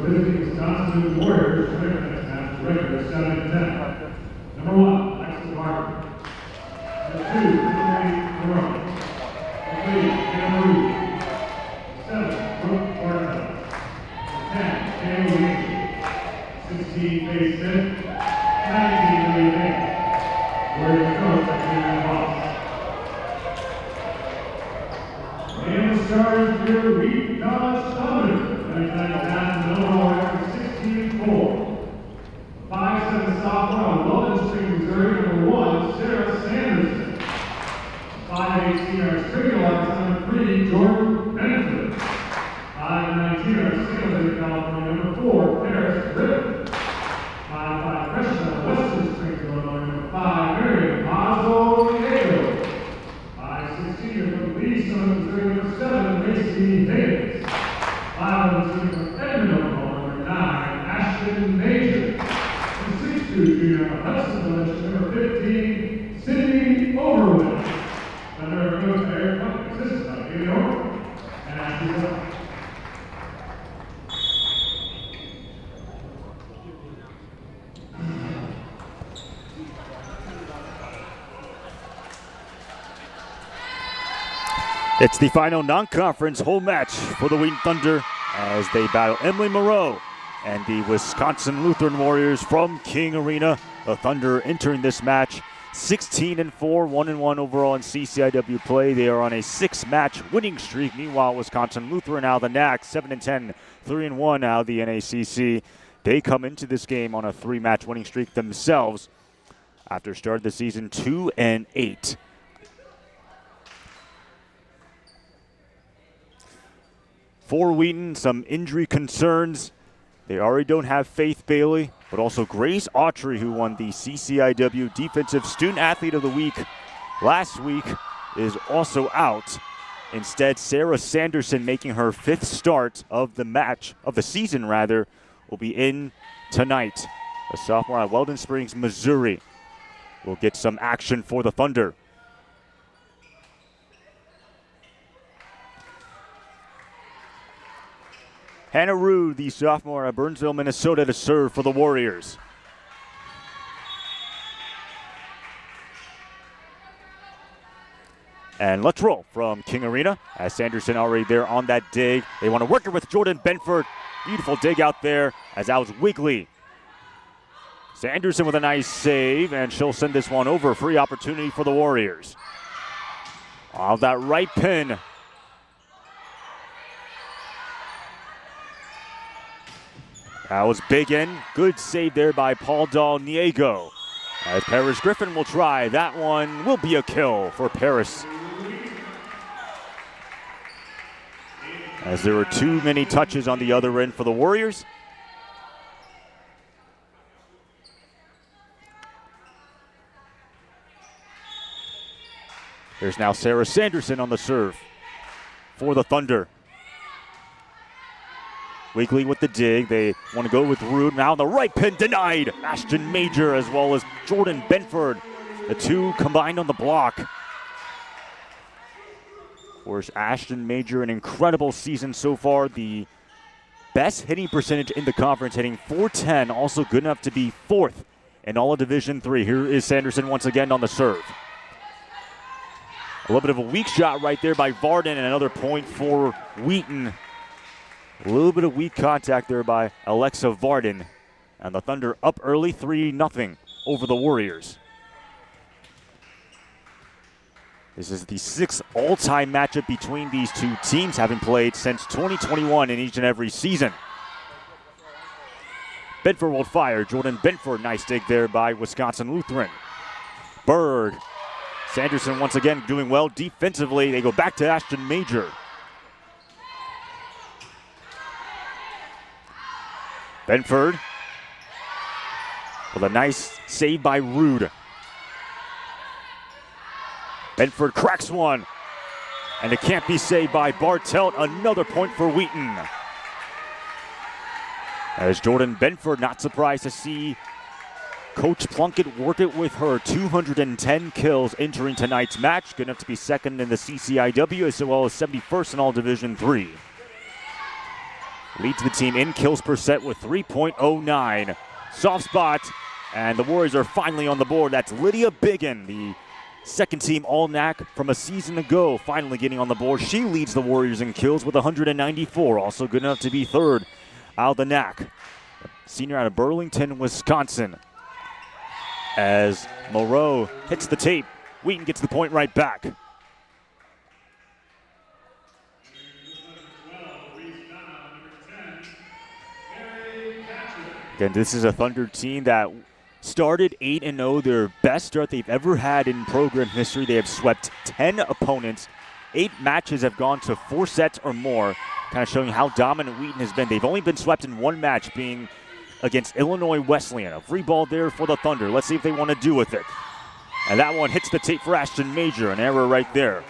the visiting Wisconsin Warriors tournament match record 7-10. Number 1, Ashton Major. Number 2, Wheaton Volleyball. Number 3, Cameroon. 7, Brooke Barnett. 10, Taylor Williams. 16, Faye Smith. 19, Lily May. Warriors coach Jim Moss. And the starters for Wheaton Volleyball. 16-4. 5'7" sophomore on Weldon Spring, Missouri. Number 1, Sarah Sanderson. 5'8" senior string number 3, Jordan Benford. 5'19" senior California. Number 4, Paris Ritter. 5'5" freshman on Western Springs, Illinois. Number 5, Miriam Diego. 5'6" senior from Lee, Missouri. Number 7, Reese Donahoe. 5'11" senior from Edmond, Oklahoma. Number 9, Ashton Major. 6'2" junior from Hudson Village. Number 15, Sydney Overwood. Under coach Eric Puck, assistant by Haley Orr and Ashley Hill. It's the final non-conference home match for the Wheaton Thunder as they battle Emily Moreau and the Wisconsin Lutheran Warriors from King Arena. The Thunder entering this match 16-4, 1-1 overall in CCIW play. They are on a 6-match winning streak. Meanwhile, Wisconsin Lutheran out of the NAC 7-10, 3-1 out of the NACC. They come into this game on a 3-match winning streak themselves after starting the season 2-8. For Wheaton, some injury concerns. They already don't have Faith Bailey, but also Grace Autry, who won the CCIW Defensive Student Athlete of the Week last week, is also out. Instead, Sarah Sanderson, making her 5th start of the season, will be in tonight. A sophomore at Weldon Springs, Missouri, will get some action for the Thunder. Hannah Rue, the sophomore at Burnsville, Minnesota, to serve for the Warriors. And let's roll from King Arena, as Sanderson already there on that dig. They want to work it with Jordan Benford. Beautiful dig out there as that was Wiggly. Sanderson with a nice save, and she'll send this one over. Free opportunity for the Warriors. Off that right pin. That was big in. Good save there by Paul Dahl-Niego. As Paris Griffin will try. That one will be a kill for Paris. As there were too many touches on the other end for the Warriors. There's now Sarah Sanderson on the serve for the Thunder. Weekly with the dig. They want to go with Rude. Now the right pin denied. Ashton Major as well as Jordan Benford. The two combined on the block. Of course, Ashton Major, an incredible season so far. The best hitting percentage in the conference, hitting .410. Also good enough to be 4th in all of Division III. Here is Sanderson once again on the serve. A little bit of a weak shot right there by Varden, and another point for Wheaton. A little bit of weak contact there by Alexa Varden. And the Thunder up early, 3-0 over the Warriors. This is the 6th all-time matchup between these two teams, having played since 2021 in each and every season. Benford will fire. Jordan Benford, nice dig there by Wisconsin Lutheran. Berg. Sanderson once again doing well defensively. They go back to Ashton Major. Benford with a nice save by Rude. Benford cracks one, and it can't be saved by Bartelt. Another point for Wheaton. As Jordan Benford, not surprised to see Coach Plunkett work it with her. 210 kills entering tonight's match. Good enough to be 2nd in the CCIW as well as 71st in all Division III. leads the team in kills per set with 3.09. Soft spot, and the Warriors are finally on the board. That's Lydia Biggin, the second team All-NAC from a season ago, finally getting on the board. She leads the Warriors in kills with 194, also good enough to be third out of the NAC. Senior out of Burlington, Wisconsin. As Moreau hits the tape, Wheaton gets the point right back. Again, this is a Thunder team that started 8-0, their best start they've ever had in program history. They have swept 10 opponents. 8 matches have gone to 4 sets or more, kind of showing how dominant Wheaton has been. They've only been swept in 1 match, being against Illinois Wesleyan. A free ball there for the Thunder. Let's see if they want to do with it. And that one hits the tape for Ashton Major, an error right there.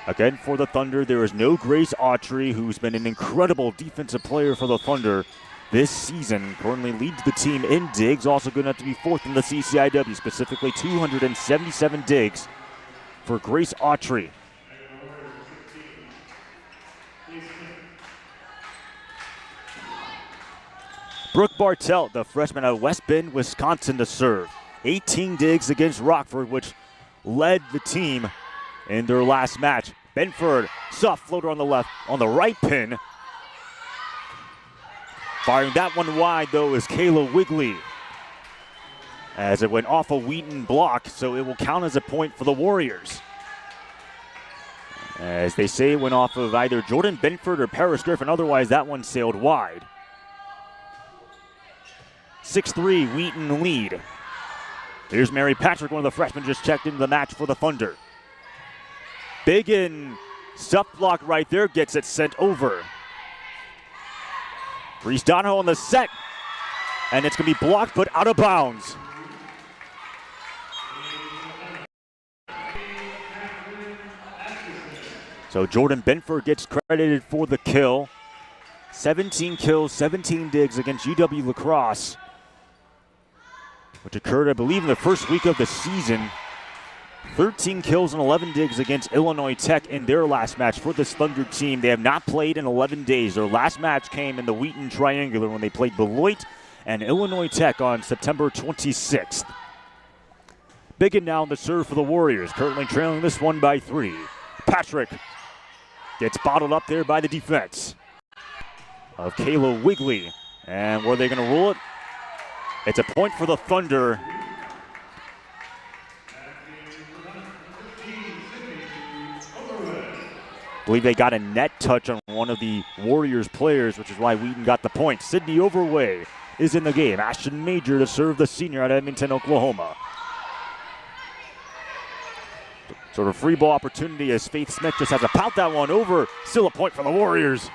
Again, for the Thunder, there is no Grace Autry, who's been an incredible defensive player for the Thunder this season. Currently leads the team in digs, also good enough to be 4th in the CCIW, specifically 277 digs for Grace Autry. Brooke Bartelt, the freshman out of West Bend, Wisconsin, to serve. 18 digs against Rockford, which led the team in their last match. Benford, soft floater on the left, on the right pin. Firing that one wide, though, is Kayla Wigley, as it went off a Wheaton block, so it will count as a point for the Warriors. As they say, it went off of either Jordan Benford or Paris Griffin, otherwise that one sailed wide. 6-3, Wheaton lead. Here's Mary Patrick, one of the freshmen, just checked into the match for the Thunder. Biggin, stuff block right there, gets it sent over. Reese Donahoe on the set, and it's going to be blocked but out of bounds. So Jordan Benford gets credited for the kill. 17 kills, 17 digs against UW La Crosse, which occurred, I believe, in the first week of the season. 13 kills and 11 digs against Illinois Tech in their last match for this Thunder team. They have not played in 11 days. Their last match came in the Wheaton Triangular when they played Beloit and Illinois Tech on September 26th. Biggin now on the serve for the Warriors, currently trailing this one by 3. Patrick gets bottled up there by the defense of Kayla Wigley. And were they going to rule it? It's a point for the Thunder. I believe they got a net touch on one of the Warriors players, which is why Wheaton got the point. Sydney Overway is in the game. Ashton Major to serve the senior out of Edmonton, Oklahoma. Sort of free ball opportunity as Faith Smith just has to pout that one over. Still a point for the Warriors.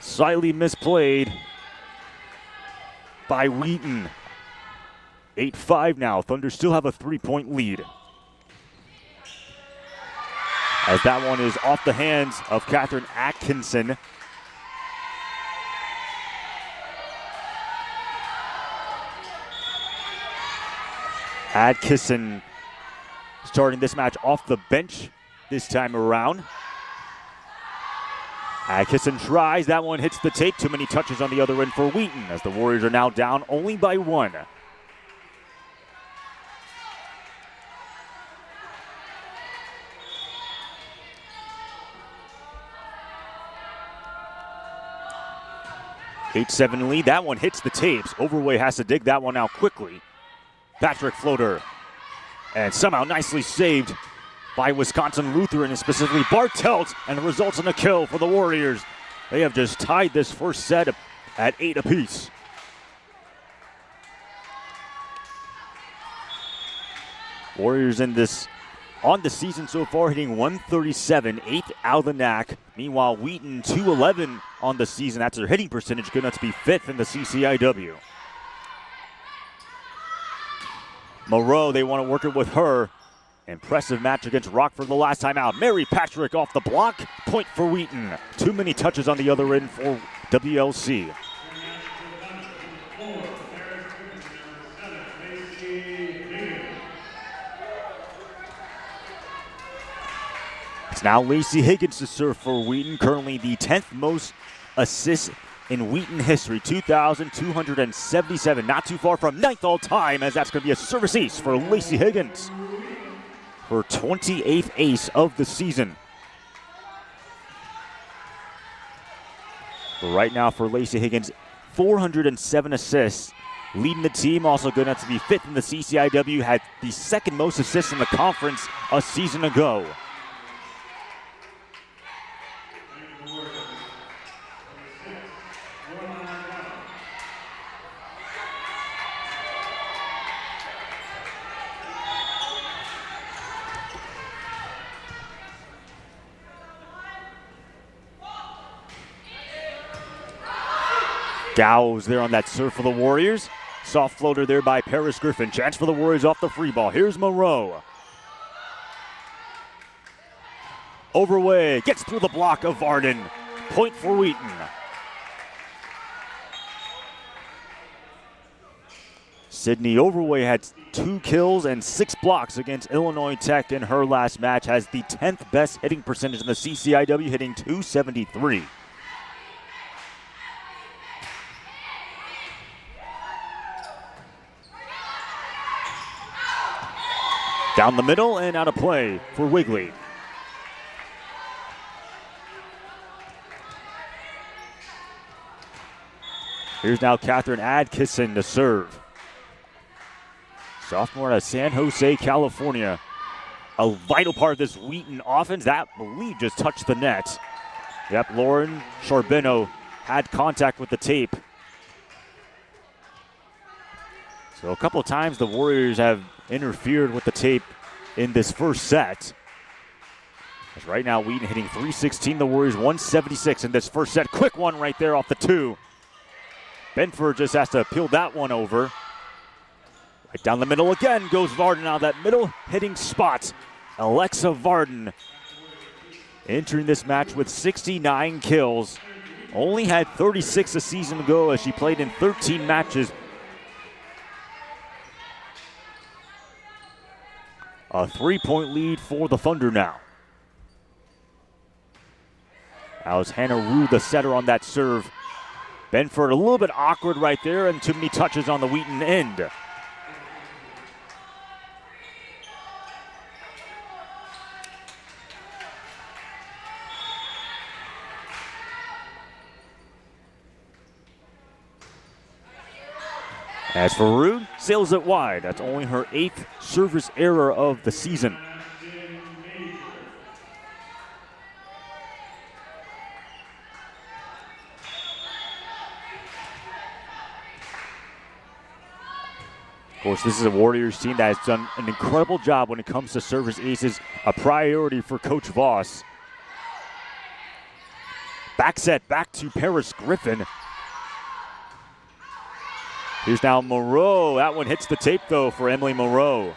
Slightly misplayed by Wheaton. 8-5 now. Thunder still have a 3-point lead. As that one is off the hands of Catherine Atkinson. Atkinson starting this match off the bench this time around. Atkinson tries. That one hits the tape. Too many touches on the other end for Wheaton, as the Warriors are now down only by 1. Eight-7 lead. That one hits the tapes. Overway has to dig that one out quickly. Patrick floater. And somehow nicely saved by Wisconsin Lutheran, and specifically Bartelt, and it results in a kill for the Warriors. They have just tied this first set at 8 apiece. Warriors in this on the season so far, hitting 137, 8th out of the NAC. Meanwhile, Wheaton 211 on the season. That's their hitting percentage, good enough to be 5th in the CCIW. Moreau, they want to work it with her. Impressive match against Rockford the last time out. Mary Patrick off the block. Point for Wheaton. Too many touches on the other end for WLC. It's now Lacey Higgins to serve for Wheaton, currently the 10th most assists in Wheaton history, 2,277, not too far from 9th all time, as that's going to be a service ace for Lacey Higgins, her 28th ace of the season. But right now for Lacey Higgins, 407 assists, leading the team, also good enough to be 5th in the CCIW, had the 2nd most assists in the conference a season ago. Gow's there on that serve for the Warriors. Soft floater there by Paris Griffin. Chance for the Warriors off the free ball. Here's Moreau. Overway gets through the block of Varden. Point for Wheaton. Sydney Overway had 2 kills and 6 blocks against Illinois Tech in her last match. Has the 10th best hitting percentage in the CCIW, hitting .273. Down the middle and out of play for Wigley. Here's now Catherine Adkisson to serve. Sophomore out of San Jose, California. A vital part of this Wheaton offense. That, I believe, just touched the net. Yep, Lauren Charbonneau had contact with the tape. So a couple of times the Warriors have interfered with the tape in this first set. As right now, Wheaton hitting .316, the Warriors 176 in this first set. Quick one right there off the 2. Benford just has to peel that one over. Right down the middle again goes Varden out of that middle hitting spot. Alexa Varden entering this match with 69 kills. Only had 36 a season ago as she played in 13 matches. A 3-point lead for the Thunder now. That was Hannah Rue, the setter, on that serve. Benford a little bit awkward right there, and too many touches on the Wheaton end. As for Rue, sails it wide. That's only her 8th service error of the season. Of course, this is a Warriors team that has done an incredible job when it comes to service aces, a priority for Coach Voss. Back set, back to Paris Griffin. Here's now Moreau. That one hits the tape, though, for Emily Moreau.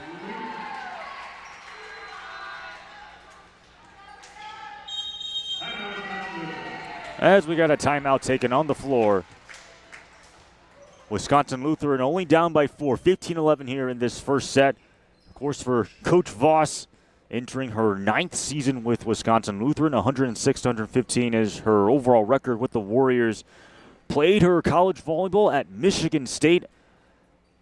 As we got a timeout taken on the floor. Wisconsin Lutheran only down by 4, 15-11 here in this first set. Of course, for Coach Voss, entering her 9th season with Wisconsin Lutheran, 106-115 is her overall record with the Warriors. Played her college volleyball at Michigan State.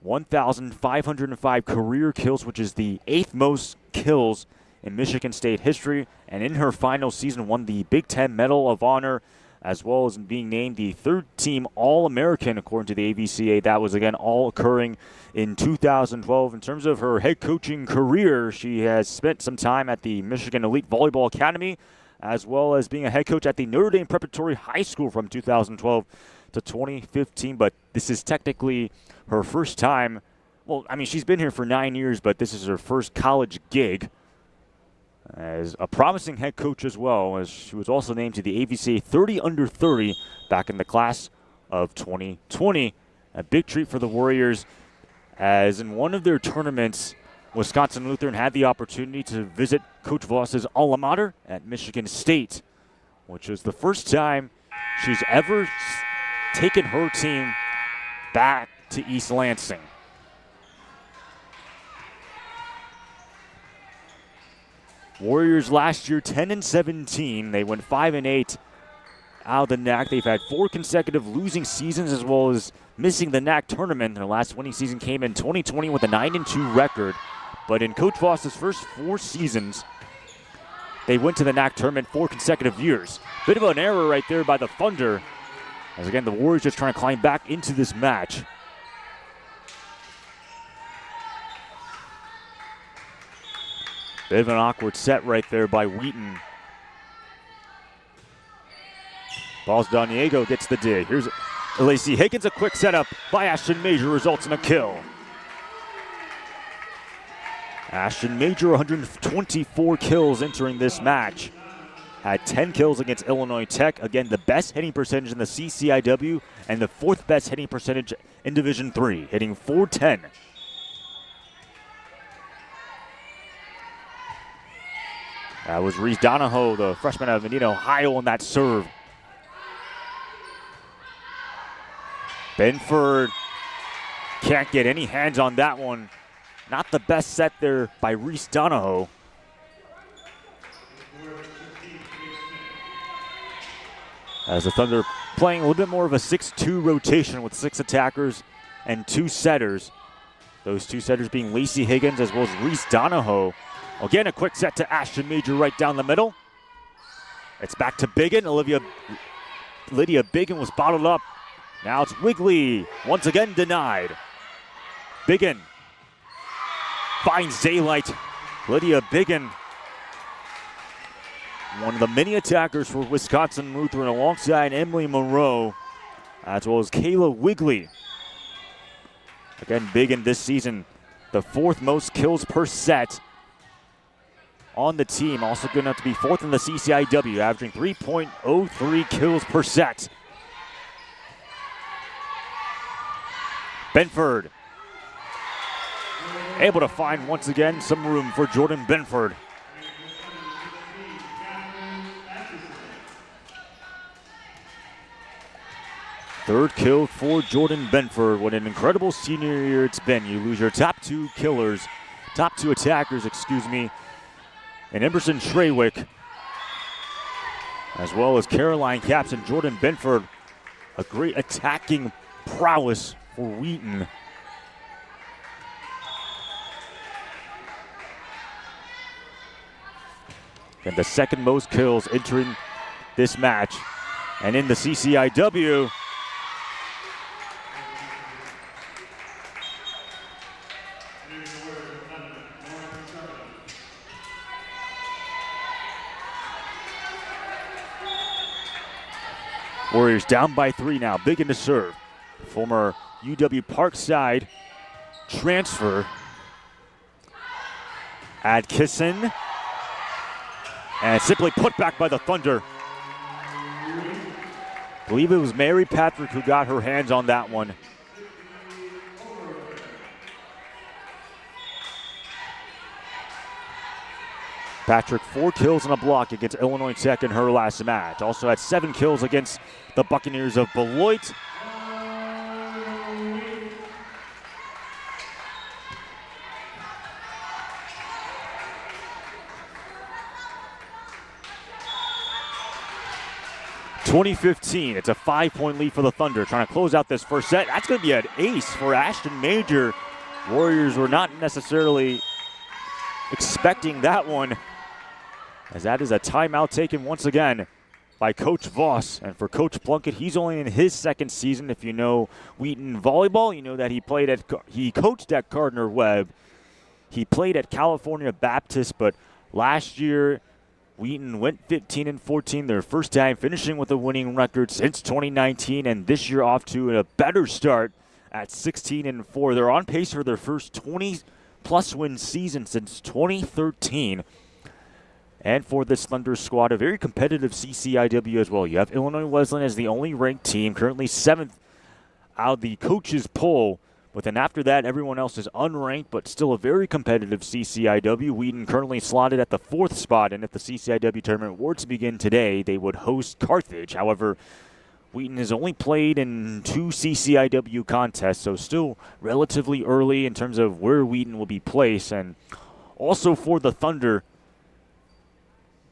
1,505 career kills, which is the 8th most kills in Michigan State history. And in her final season, won the Big Ten Medal of Honor, as well as being named the 3rd-team All-American, according to the AVCA. That was, again, all occurring in 2012. In terms of her head coaching career, she has spent some time at the Michigan Elite Volleyball Academy, as well as being a head coach at the Notre Dame Preparatory High School from 2012 to 2015. But this is technically her first time. Well, I mean, she's been here for 9 years, but this is her first college gig as a promising head coach as well, as she was also named to the AVCA 30 under 30 back in the class of 2020. A big treat for the Warriors, as in one of their tournaments, Wisconsin Lutheran had the opportunity to visit Coach Voss's alma mater at Michigan State, which was the first time she's ever taken her team back to East Lansing. Warriors last year 10-17. They went 5-8 out of the NAC. They've had 4 consecutive losing seasons as well as missing the NAC tournament. Their last winning season came in 2020 with a 9-2 record. But in Coach Voss's first 4 seasons, they went to the NAC tournament 4 consecutive years. Bit of an error right there by the Thunder. As again, the Warriors just trying to climb back into this match. Bit of an awkward set right there by Wheaton. Balls Don Diego gets the dig. Here's Lacey Higgins, a quick setup by Ashton Major results in a kill. Ashton Major, 124 kills entering this match. Had 10 kills against Illinois Tech. Again, the best hitting percentage in the CCIW and the 4th best hitting percentage in Division III, hitting .410. That was Reese Donahoe, the freshman out of Indiana, Ohio, on that serve. Benford can't get any hands on that one. Not the best set there by Reese Donahoe. As the Thunder playing a little bit more of a 6-2 rotation with 6 attackers and 2 setters. Those 2 setters being Lacey Higgins as well as Reese Donahoe. Again, a quick set to Ashton Major right down the middle. It's back to Biggin. Lydia Biggin was bottled up. Now it's Wigley, once again denied. Biggin finds daylight. Lydia Biggin, one of the many attackers for Wisconsin Lutheran alongside Emily Moreau, as well as Kayla Wigley. Again, Biggin this season, the 4th most kills per set on the team. Also good enough to be 4th in the CCIW, averaging 3.03 kills per set. Benford able to find once again some room for Jordan Benford. Third kill for Jordan Benford. What an incredible senior year it's been. You lose your top 2 attackers, and Emerson Schrawick, as well as Caroline Capps and Jordan Benford. A great attacking prowess for Wheaton. And the 2nd most kills entering this match. And in the CCIW, Warriors down by 3 now. Biggin to serve. Former UW Parkside transfer. Adkisson. And simply put back by the Thunder. I believe it was Mary Patrick who got her hands on that one. Patrick, 4 kills and a block against Illinois Tech in her last match. Also had 7 kills against the Buccaneers of Beloit. (2015). It's a 5-point lead for the Thunder, trying to close out this first set. That's going to be an ace for Ashton Major. Warriors were not necessarily expecting that one, as that is a timeout taken once again by Coach Voss. And for Coach Plunkett, he's only in his 2nd season. If you know Wheaton Volleyball, you know that he coached at Gardner-Webb. He played at California Baptist, but last year Wheaton went 15-14, their first time finishing with a winning record since 2019, and this year off to a better start at 16-4. They're on pace for their first 20-plus win season since 2013. And for this Thunder squad, a very competitive CCIW as well. You have Illinois Wesleyan as the only ranked team, currently 7th out of the coaches poll. But then after that, everyone else is unranked, but still a very competitive CCIW. Wheaton currently slotted at the 4th spot, and if the CCIW tournament were to begin today, they would host Carthage. However, Wheaton has only played in 2 CCIW contests, so still relatively early in terms of where Wheaton will be placed. And also for the Thunder,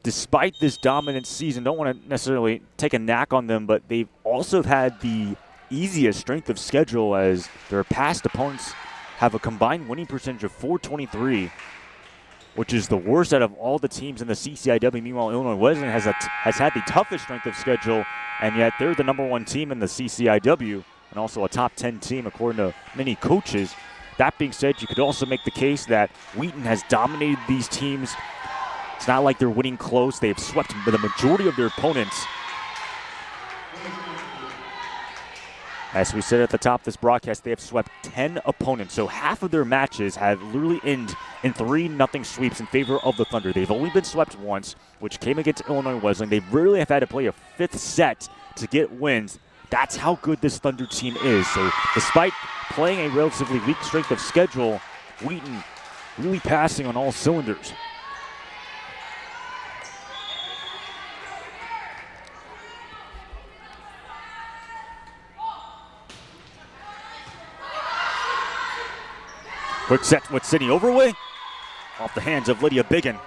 despite this dominant season, don't want to necessarily take a knack on them, but they've also had the easiest strength of schedule as their past opponents have a combined winning percentage of .423, which is the worst out of all the teams in the CCIW. Meanwhile, Illinois Wesleyan has had the toughest strength of schedule, and yet they're the #1 team in the CCIW and also a top 10 team according to many coaches. That being said, you could also make the case that Wheaton has dominated these teams. It's not like they're winning close. They've swept the majority of their opponents. As we said at the top of this broadcast, they have swept 10 opponents. So half of their matches have literally ended in 3-0 sweeps in favor of the Thunder. They've only been swept once, which came against Illinois Wesleyan. They rarely have had to play a 5th set to get wins. That's how good this Thunder team is. So despite playing a relatively weak strength of schedule, Wheaton really passing on all cylinders. Quick set with Sydney Overway off the hands of Lydia Biggin.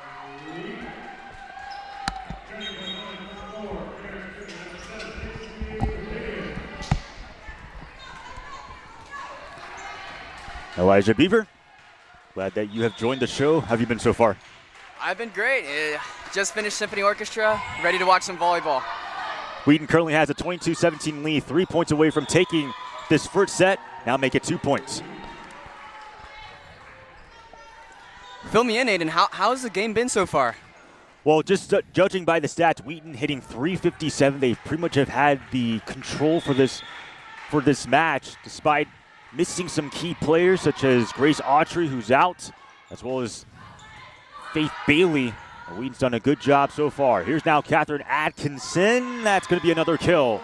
Elijah Beaver, glad that you have joined the show. How have you been so far? I've been great. Just finished Symphony Orchestra, ready to watch some volleyball. Wheaton currently has a 22-17 lead, 3 points away from taking this first set. Now make it 2 points. Fill me in, Aiden. How's the game been so far? Well, just judging by the stats, Wheaton hitting .357. They pretty much have had the control for this match, despite missing some key players such as Grace Autry, who's out, as well as Faith Bailey. Wheaton's done a good job so far. Here's now Catherine Atkinson. That's going to be another kill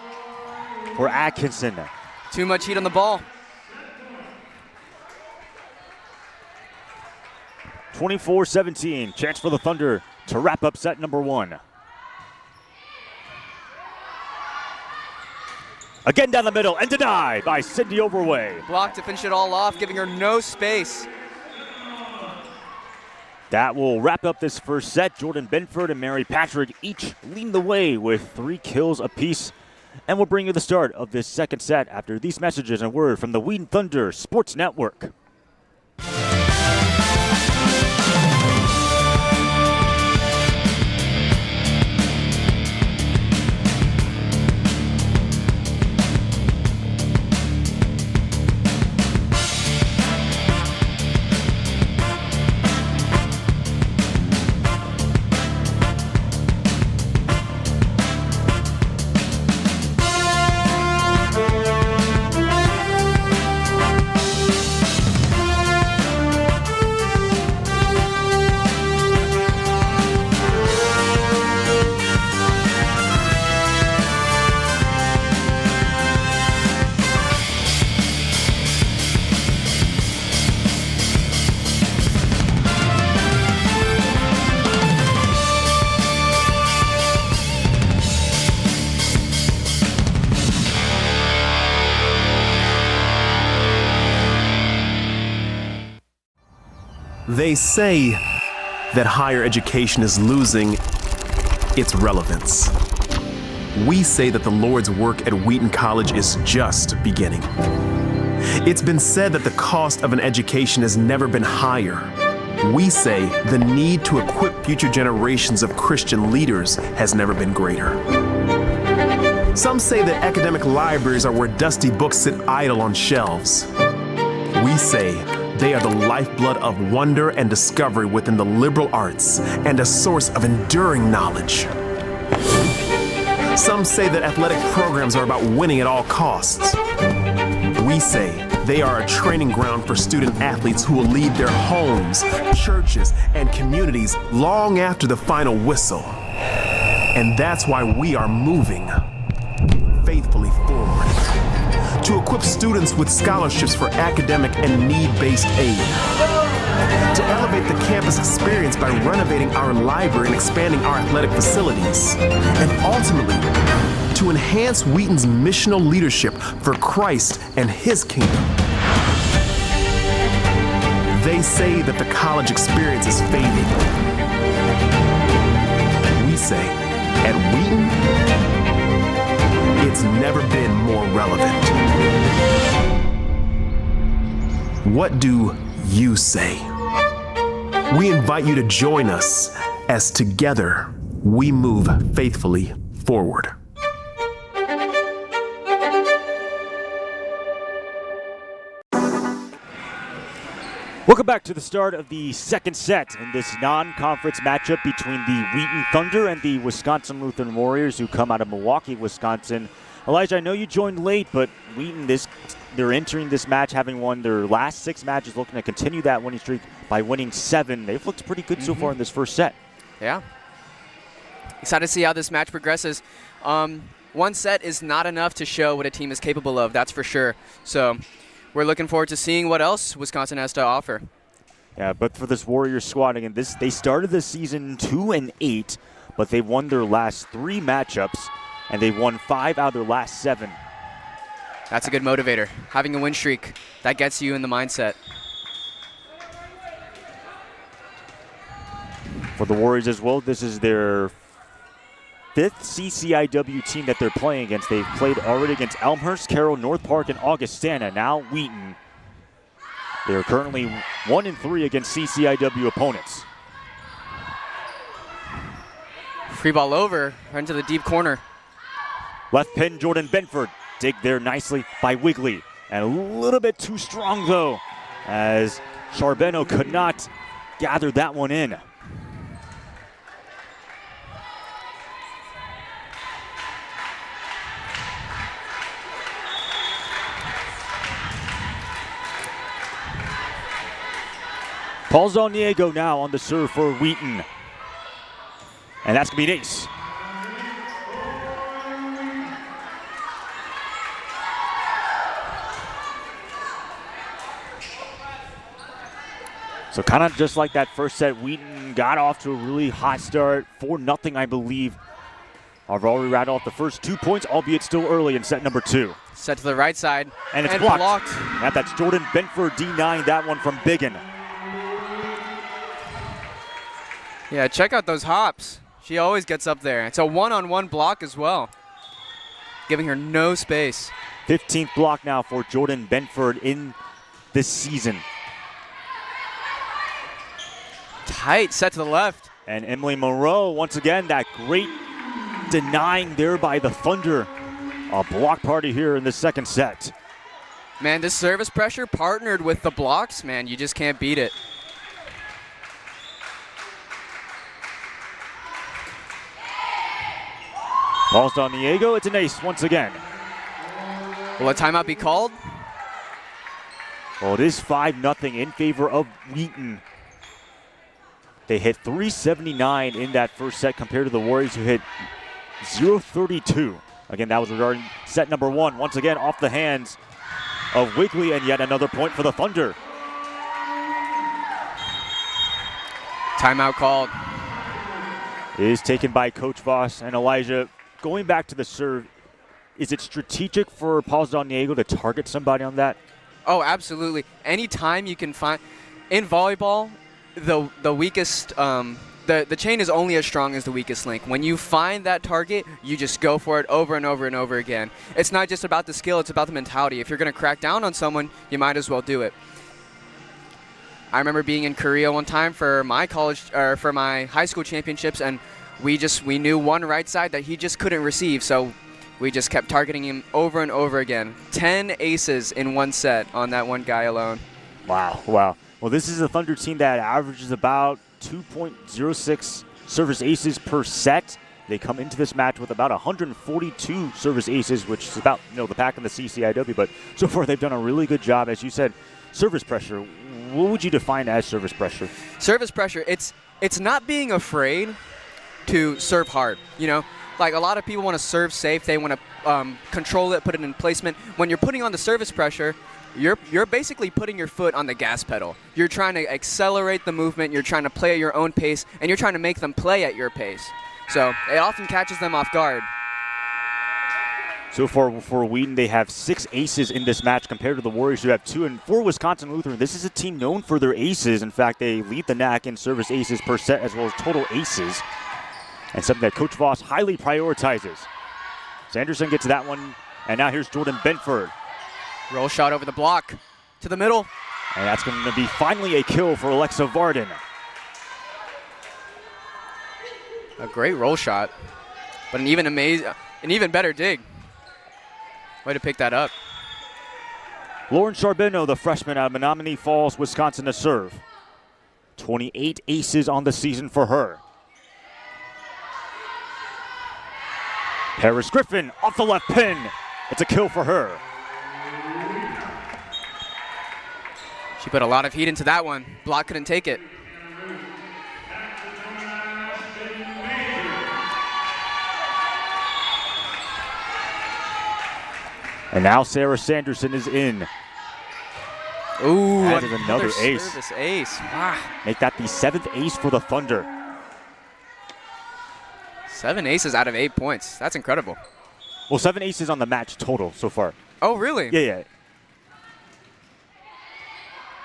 for Atkinson. Too much heat on the ball. 24-17. Chance for the Thunder to wrap up set number 1. Again down the middle and denied by Sydney Overway. Blocked to finish it all off, giving her no space. That will wrap up this first set. Jordan Benford and Mary Patrick each leading the way with 3 kills apiece. And we'll bring you the start of this second set after these messages and word from the Wheaton Thunder Sports Network. They say that higher education is losing its relevance. We say that the Lord's work at Wheaton College is just beginning. It's been said that the cost of an education has never been higher. We say the need to equip future generations of Christian leaders has never been greater. Some say that academic libraries are where dusty books sit idle on shelves. We say they are the lifeblood of wonder and discovery within the liberal arts and a source of enduring knowledge. Some say that athletic programs are about winning at all costs. We say they are a training ground for student athletes who will lead their homes, churches, and communities long after the final whistle. And that's why we are moving faithfully forward to equip students with scholarships for academic and need-based aid, to elevate the campus experience by renovating our library and expanding our athletic facilities, and ultimately to enhance Wheaton's missional leadership for Christ and His kingdom. They say that the college experience is fading. say. At Wheaton, it's never been more relevant. What do you say? We invite you to join us as together we move faithfully forward. Welcome back to the start of the second set in this non-conference matchup between the Wheaton Thunder and the Wisconsin Lutheran Warriors, who come out of Milwaukee, Wisconsin. Elijah, I know you joined late, but Wheaton, they're entering this match having won their last 6 matches, looking to continue that winning streak by winning 7. They've looked pretty good so far in this first set. Yeah. Excited to see how this match progresses. One set is not enough to show what a team is capable of, that's for sure. So we're looking forward to seeing what else Wisconsin has to offer. Yeah, but for this Warriors squad, again, they started the season 2-8, but they won their last 3 matchups, and they've won 5 out of their last 7. That's a good motivator. Having a win streak, that gets you in the mindset. For the Warriors as well, this is their 5th CCIW team that they're playing against. They've played already against Elmhurst, Carroll, North Park, and Augustana. Now Wheaton. They are currently 1-3 against CCIW opponents. Free ball over, right into the deep corner. Left pin, Jordan Benford. Dig there nicely by Wigley. And a little bit too strong, though, as Charbonneau could not gather that one in. Paul Zaniego now on the serve for Wheaton. And that's going to be an ace. So kind of just like that first set, Wheaton got off to a really hot start. 4-0, I believe. I've already rattled off the first 2 points, albeit still early in set number 2. Set to the right side. And it's blocked. And that's Jordan Benford denying that one from Biggin. Yeah, check out those hops. She always gets up there. It's a one-on-one block as well, giving her no space. 15th block now for Jordan Benford in this season. Tight set to the left. And Emily Moreau, once again, that great denying there by the Thunder. A block party here in the second set. Man, this service pressure partnered with the blocks, man, you just can't beat it. Paul Zaniego, it's an ace once again. Will a timeout be called? Well, it is 5-0 in favor of Wheaton. They hit 379 in that first set compared to the Warriors, who hit 032. Again, that was regarding set number 1. Once again, off the hands of Wigley, and yet another point for the Thunder. Timeout called. It is taken by Coach Voss. And Elijah, going back to the serve, is it strategic for Paul Zaniego to target somebody on that? Oh, absolutely. Anytime you can find, in volleyball, the weakest, the chain is only as strong as the weakest link. When you find that target, you just go for it over and over and over again. It's not just about the skill, it's about the mentality. If you're going to crack down on someone, you might as well do it. I remember being in Korea one time for my for my high school championships, and we knew one right side that he just couldn't receive, so we just kept targeting him over and over again. 10 aces in one set on that one guy alone. Wow, wow. Well, this is a Thunder team that averages about 2.06 service aces per set. They come into this match with about 142 service aces, which is about the pack in the CCIW. But so far, they've done a really good job. As you said, service pressure. What would you define as service pressure? Service pressure, it's not being afraid to serve hard. Like a lot of people want to serve safe. They want to control it, put it in placement. When you're putting on the service pressure, you're basically putting your foot on the gas pedal. You're trying to accelerate the movement. You're trying to play at your own pace, and you're trying to make them play at your pace. So it often catches them off guard. So far for Wheaton, they have 6 aces in this match compared to the Warriors, who have 2. And for Wisconsin Lutheran, this is a team known for their aces. In fact, they lead the NAC in service aces per set as well as total aces. and something that Coach Voss highly prioritizes. Sanderson gets that one, and now here's Jordan Benford. Roll shot over the block to the middle. And that's going to be finally a kill for Alexa Varden. A great roll shot, but an even better dig. Way to pick that up. Lauren Charbonneau, the freshman out of Menominee Falls, Wisconsin, to serve. 28 aces on the season for her. Paris Griffin off the left pin. It's a kill for her. She put a lot of heat into that one. Block couldn't take it. And now Sarah Sanderson is in. Ooh, that is another ace. Service ace. Wow. Make that the 7th ace for the Thunder. 7 aces out of 8 points. That's incredible. Well, 7 aces on the match total so far. Oh, really? Yeah.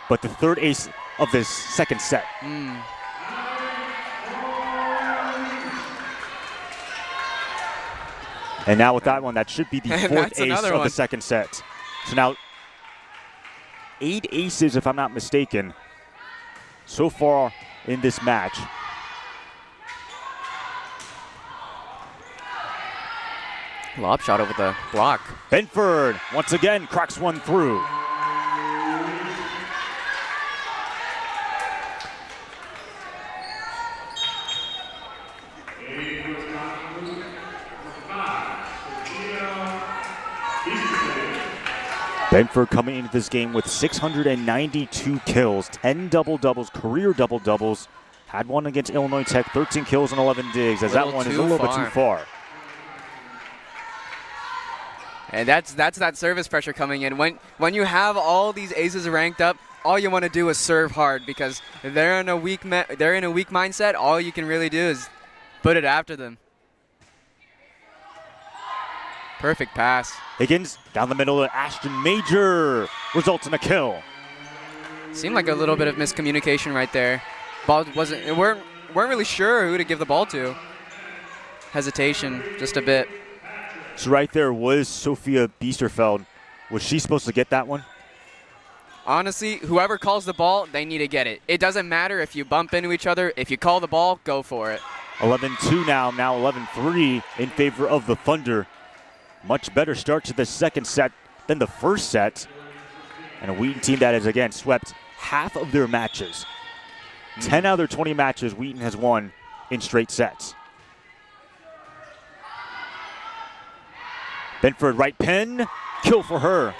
But the 3rd ace of this second set. And now with that one, that should be the 4th ace of the second set. So now 8 aces, if I'm not mistaken, so far in this match. Lob shot over the block. Benford once again cracks one through. Benford coming into this game with 692 kills, 10 double-doubles, career double-doubles. Had one against Illinois Tech, 13 kills and 11 digs, as that one is a little bit too far. And that's that service pressure coming in. When you have all these aces ranked up, all you want to do is serve hard, because if they're in a weak mindset, all you can really do is put it after them. Perfect pass. Higgins down the middle to Ashton Major. Results in a kill. Seemed like a little bit of miscommunication right there. Ball weren't really sure who to give the ball to. Hesitation, just a bit. So right there was Sophia Biesterfeld. Was she supposed to get that one? Honestly, whoever calls the ball, they need to get it. It doesn't matter if you bump into each other. If you call the ball, go for it. 11-2 now 11-3 in favor of the Thunder. Much better start to the second set than the first set. And a Wheaton team that has, again, swept half of their matches. 10 out of their 20 matches Wheaton has won in straight sets. Benford right pin, kill for her.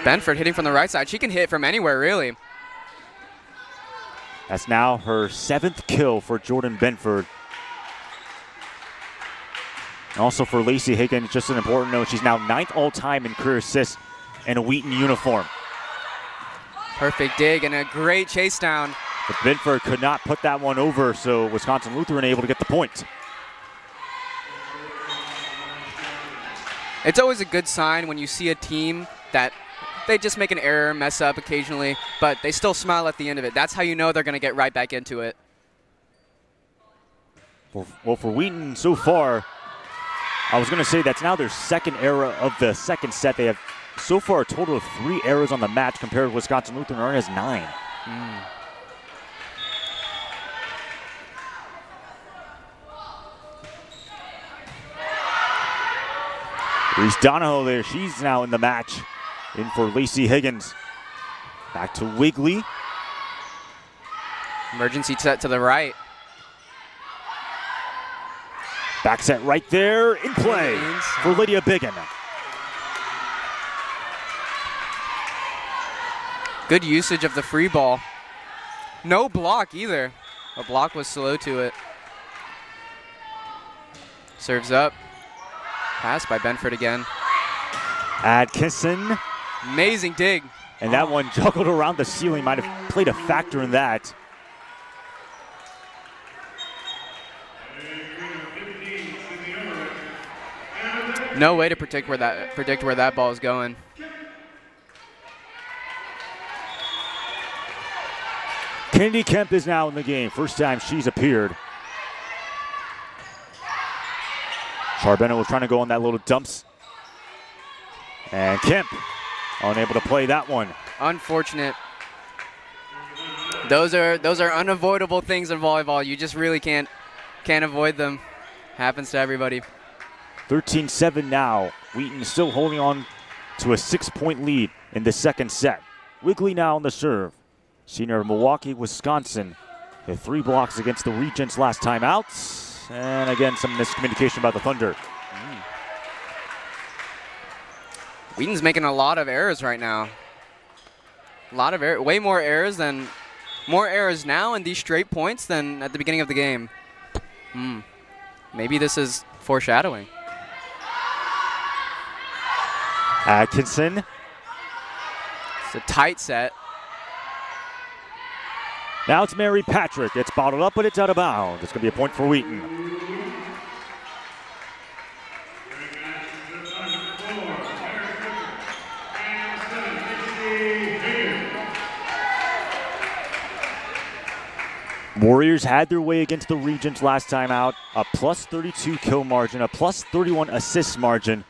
Benford hitting from the right side. She can hit from anywhere, really. That's now her 7th kill for Jordan Benford. And also for Lacey Higgins, just an important note, she's now 9th all-time in career assists in a Wheaton uniform. Perfect dig and a great chase down. But Benford could not put that one over, so Wisconsin Lutheran able to get the point. It's always a good sign when you see a team that they just make an error, mess up occasionally, but they still smile at the end of it. That's how you know they're going to get right back into it. Well, for Wheaton so far, I was going to say that's now their second error of the second set. They have so far a total of 3 errors on the match compared to Wisconsin Lutheran already has 9. Reese Donahoe there, she's now in the match. In for Lacey Higgins. Back to Wigley. Emergency set to the right. Back set right there in play for Lydia Biggin. Good usage of the free ball. No block either. A block was slow to it. Serves up. Pass by Benford again. Atkinson. Amazing dig. And that one juggled around the ceiling, might have played a factor in that. No way to predict where that ball is going. Kennedy Kemp is now in the game. First time she's appeared. Charbonneau was trying to go on that little dumps. And Kemp unable to play that one. Unfortunate. Those are unavoidable things in volleyball. You just really can't avoid them. Happens to everybody. 13-7 now. Wheaton is still holding on to a 6-point lead in the second set. Wigley now on the serve. Senior of Milwaukee, Wisconsin. Hit 3 blocks against the Regents last time out. And again, some miscommunication about the Thunder. Wheaton's making a lot of errors right now. A lot of way more errors now in these straight points than at the beginning of the game. Maybe this is foreshadowing. Atkinson. It's a tight set. Now it's Mary Patrick. It's bottled up, but it's out of bounds. It's going to be a point for Wheaton. Warriors had their way against the Regents last time out. A plus 32 kill margin, a plus 31 assist margin.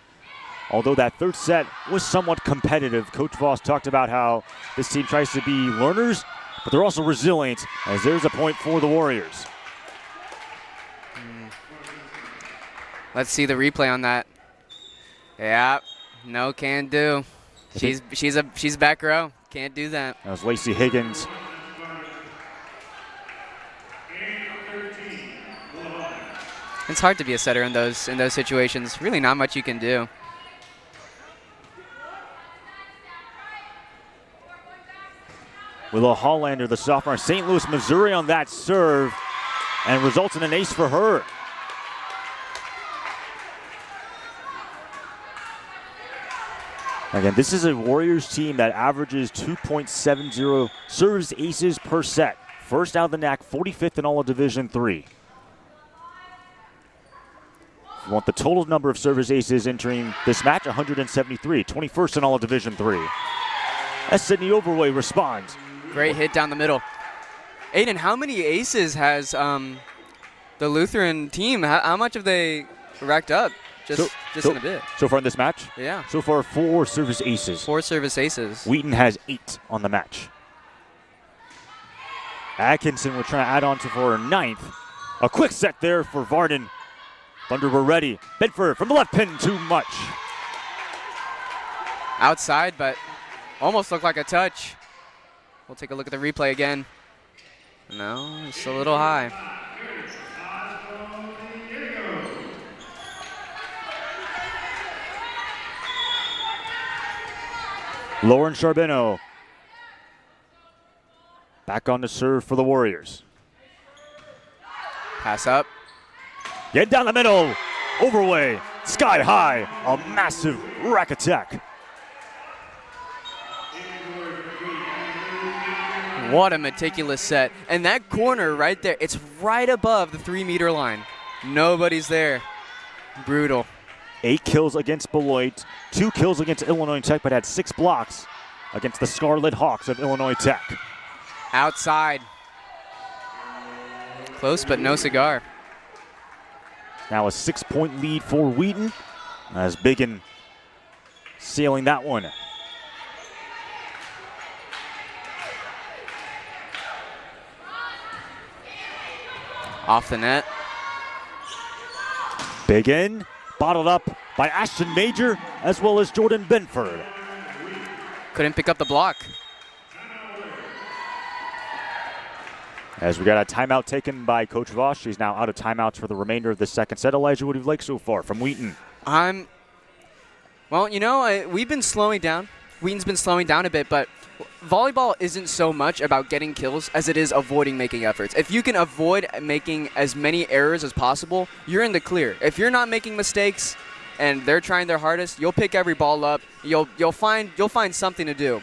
Although that third set was somewhat competitive. Coach Voss talked about how this team tries to be learners, but they're also resilient, as there's a point for the Warriors. Let's see the replay on that. Yeah, no can do. She's back row. Can't do that. That was Lacey Higgins. It's hard to be a setter in those situations. Really not much you can do. Willow Hollander, the sophomore, St. Louis, Missouri on that serve, and results in an ace for her. Again, this is a Warriors team that averages 2.70 serves aces per set. First out of the NAC, 45th in all of Division III. You want the total number of service aces entering this match, 173, 21st in all of Division III. As Sydney Overway responds. Great hit down the middle. Aiden, how many aces has the Lutheran team? How much have they racked up just in a bit? So far in this match? Yeah. So far, 4 service aces. 4 service aces. Wheaton has 8 on the match. Atkinson, we're trying to add on to for her 9th. A quick set there for Varden. Thunder were ready. Benford from the left pin, too much. Outside, but almost looked like a touch. We'll take a look at the replay again. No, it's a little high. Lauren Charbonneau. Back on the serve for the Warriors. Pass up. Get down the middle. Overway. Sky high. A massive rack attack. What a meticulous set. And that corner right there, it's right above the 3-meter line. Nobody's there. Brutal. 8 kills against Beloit. 2 kills against Illinois Tech, but had 6 blocks against the Scarlet Hawks of Illinois Tech. Outside. Close, but no cigar. Now a 6-point lead for Wheaton, as Biggin sailing that one. Off the net. Biggin bottled up by Ashton Major as well as Jordan Benford. Couldn't pick up the block. As we got a timeout taken by Coach Voss. She's now out of timeouts for the remainder of the second set. Elijah, what do you like so far from Wheaton? Well, you know, we've been slowing down. Wheaton's been slowing down a bit, but volleyball isn't so much about getting kills as it is avoiding making efforts. If you can avoid making as many errors as possible, you're in the clear. If you're not making mistakes and they're trying their hardest, you'll pick every ball up. You'll find something to do.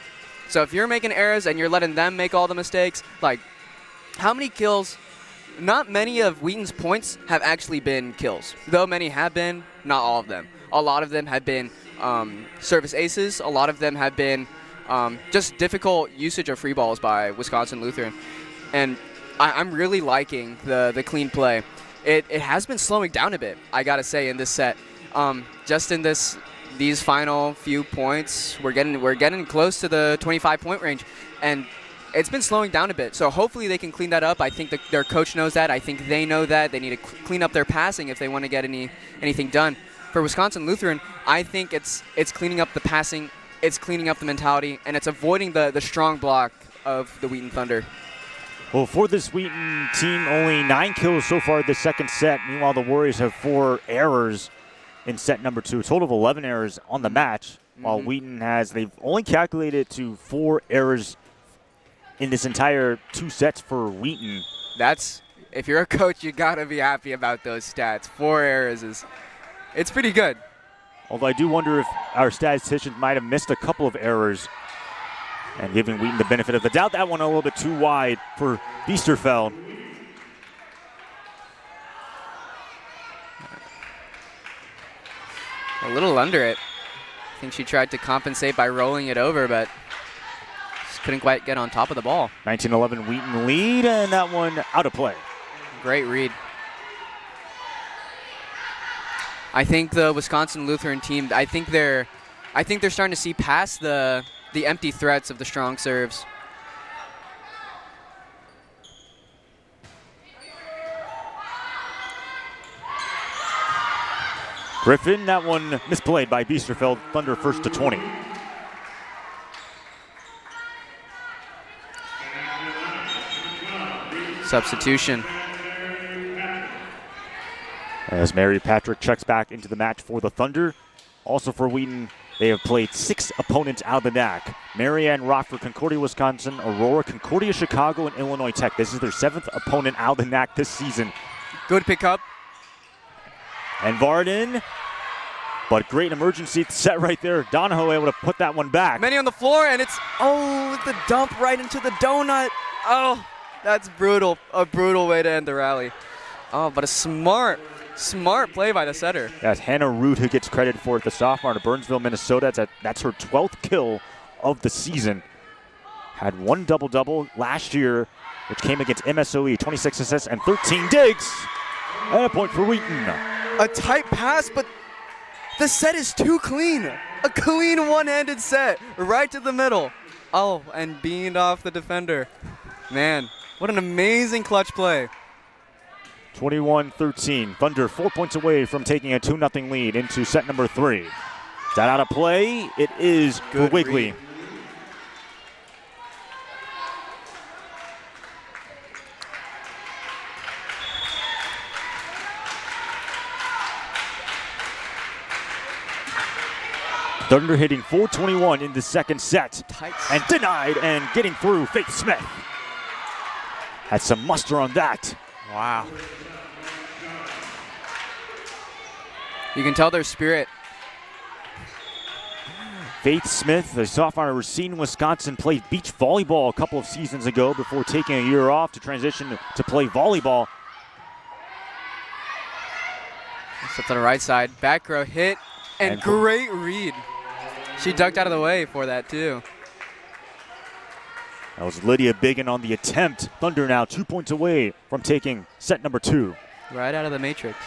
So if you're making errors and you're letting them make all the mistakes, like how many kills? Not many of Wheaton's points have actually been kills, though many have been. Not all of them. A lot of them have been service aces. A lot of them have been just difficult usage of free balls by Wisconsin Lutheran. and I'm really liking the clean play. It has been slowing down a bit, I gotta say, in this set. Just in these final few points, we're getting close to the 25-point range, and it's been slowing down a bit. So hopefully they can clean that up. I think their coach knows that. I think they know that. They need to clean up their passing if they want to get anything done. For Wisconsin Lutheran, I think it's cleaning up the passing, it's cleaning up the mentality, and it's avoiding the strong block of the Wheaton Thunder. Well, for this Wheaton team, only 9 kills so far this second set. Meanwhile, the Warriors have 4 errors in set number 2. A total of 11 errors on the match, while Wheaton they've only calculated to 4 errors in this entire 2 sets for Wheaton. If you're a coach, you gotta be happy about those stats. 4 errors it's pretty good. Although I do wonder if our statisticians might have missed a couple of errors and giving Wheaton the benefit of the doubt. That one a little bit too wide for Biesterfeld. A little under it. I think she tried to compensate by rolling it over, but just couldn't quite get on top of the ball. 19-11 Wheaton lead, and that one out of play. Great read. I think the Wisconsin Lutheran team, I think they're starting to see past the empty threats of the strong serves. Griffin, that one misplayed by Biesterfeld. Thunder first to 20. Substitution. As Mary Patrick checks back into the match for the Thunder. Also for Wheaton, they have played 6 opponents out of the NAC. Marianne Rockford, Concordia, Wisconsin, Aurora, Concordia, Chicago, and Illinois Tech. This is their 7th opponent out of the NAC this season. Good pickup. And Varden, but great emergency set right there. Donahoe able to put that one back. Many on the floor, and it's, the dump right into the donut. Oh, that's brutal. A brutal way to end the rally. Oh, but a smart play by the setter. That's Hannah Root who gets credit for it, the sophomore out of Burnsville, Minnesota. That's her 12th kill of the season. Had 1 double-double last year, which came against MSOE, 26 assists and 13 digs. And a point for Wheaton. A tight pass, but the set is too clean. A clean one-handed set right to the middle. Oh, and beamed off the defender. Man, what an amazing clutch play. 21-13. Thunder 4 points away from taking a 2-0 lead into set number 3. Is that out of play? It is for Wigley. Read. Thunder hitting 421 in the second set. Tight. And denied, and getting through Faith Smith. Had some muster on that. Wow. You can tell their spirit. Faith Smith, the sophomore out of Racine, Wisconsin, played beach volleyball a couple of seasons ago before taking a year off to transition to play volleyball. Steps on the right side. Back row hit, and great read. She ducked out of the way for that, too. That was Lydia Biggin on the attempt. Thunder now 2 points away from taking set number 2. Right out of the matrix.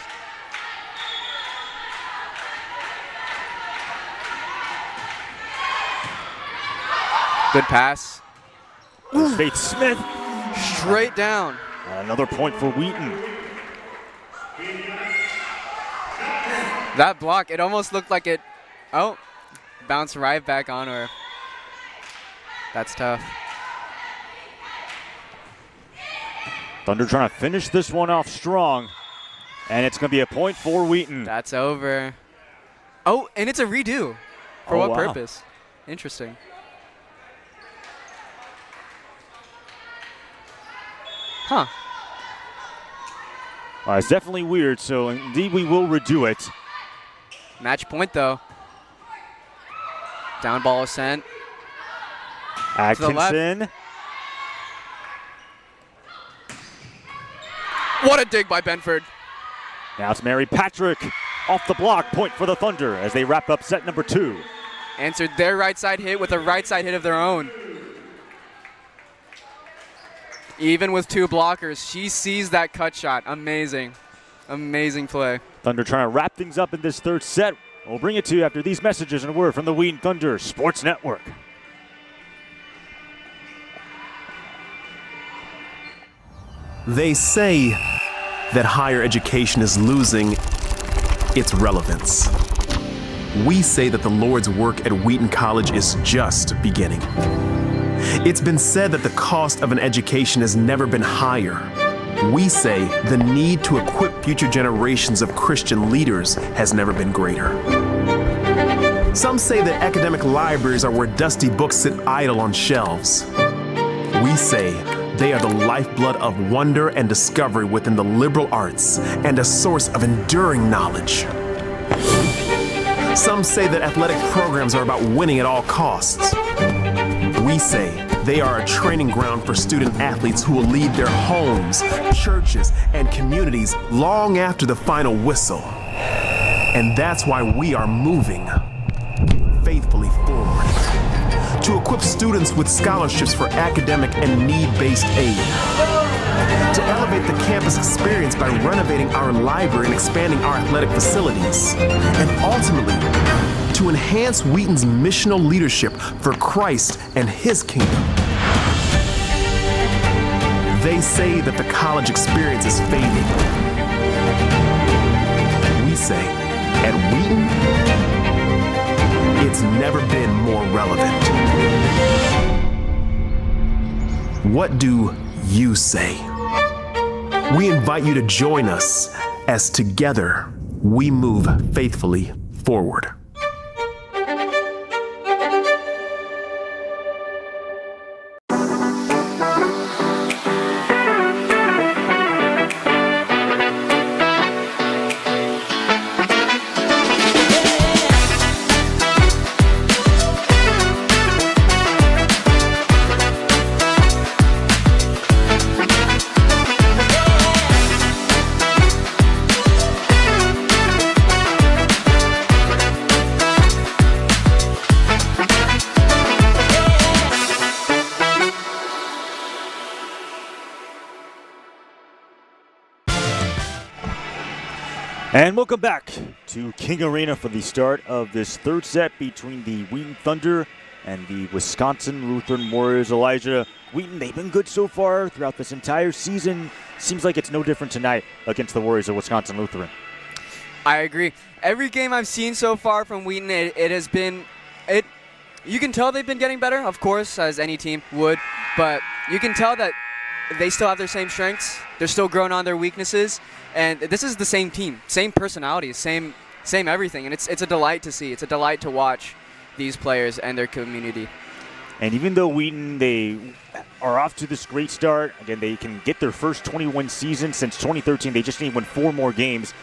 Good pass. Faith Smith. Straight down. And another point for Wheaton. That block, it almost looked like it, bounced right back on her. That's tough. Thunder trying to finish this one off strong. And it's going to be a point for Wheaton. That's over. Oh, and it's a redo. For what purpose? Interesting. Huh. Well, it's definitely weird, so indeed we will redo it. Match point, though. Down ball is sent. Atkinson. What a dig by Benford. Now it's Mary Patrick off the block. Point for the Thunder as they wrap up set number 2. Answered their right side hit with a right side hit of their own. Even with 2 blockers, she sees that cut shot. Amazing. Amazing play. Thunder trying to wrap things up in this third set. We'll bring it to you after these messages and a word from the Wheaton Thunder Sports Network. They say that higher education is losing its relevance. We say that the Lord's work at Wheaton College is just beginning. It's been said that the cost of an education has never been higher. We say the need to equip future generations of Christian leaders has never been greater. Some say that academic libraries are where dusty books sit idle on shelves. We say they are the lifeblood of wonder and discovery within the liberal arts and a source of enduring knowledge. Some say that athletic programs are about winning at all costs. We say they are a training ground for student athletes who will lead their homes, churches, and communities long after the final whistle. And that's why we are moving faithfully forward to equip students with scholarships for academic and need-based aid, to elevate the campus experience by renovating our library and expanding our athletic facilities, and ultimately to enhance Wheaton's missional leadership for Christ and His kingdom. They say that the college experience is fading. We say, at Wheaton, it's never been more relevant. What do you say? We invite you to join us as together we move faithfully forward. And welcome back to King Arena for the start of this third set between the Wheaton Thunder and the Wisconsin Lutheran Warriors. Elijah, Wheaton, they've been good so far throughout this entire season. Seems like it's no different tonight against the Warriors of Wisconsin Lutheran. I agree. Every game I've seen so far from Wheaton, it has been, you can tell they've been getting better, of course, as any team would, but you can tell that they still have their same strengths. They're still growing on their weaknesses, and this is the same team, same personalities, same everything, and it's a delight to see. It's a delight to watch these players and their community. And even though Wheaton, they are off to this great start, again, they can get their first 21 season since 2013. They just need to win 4 more games.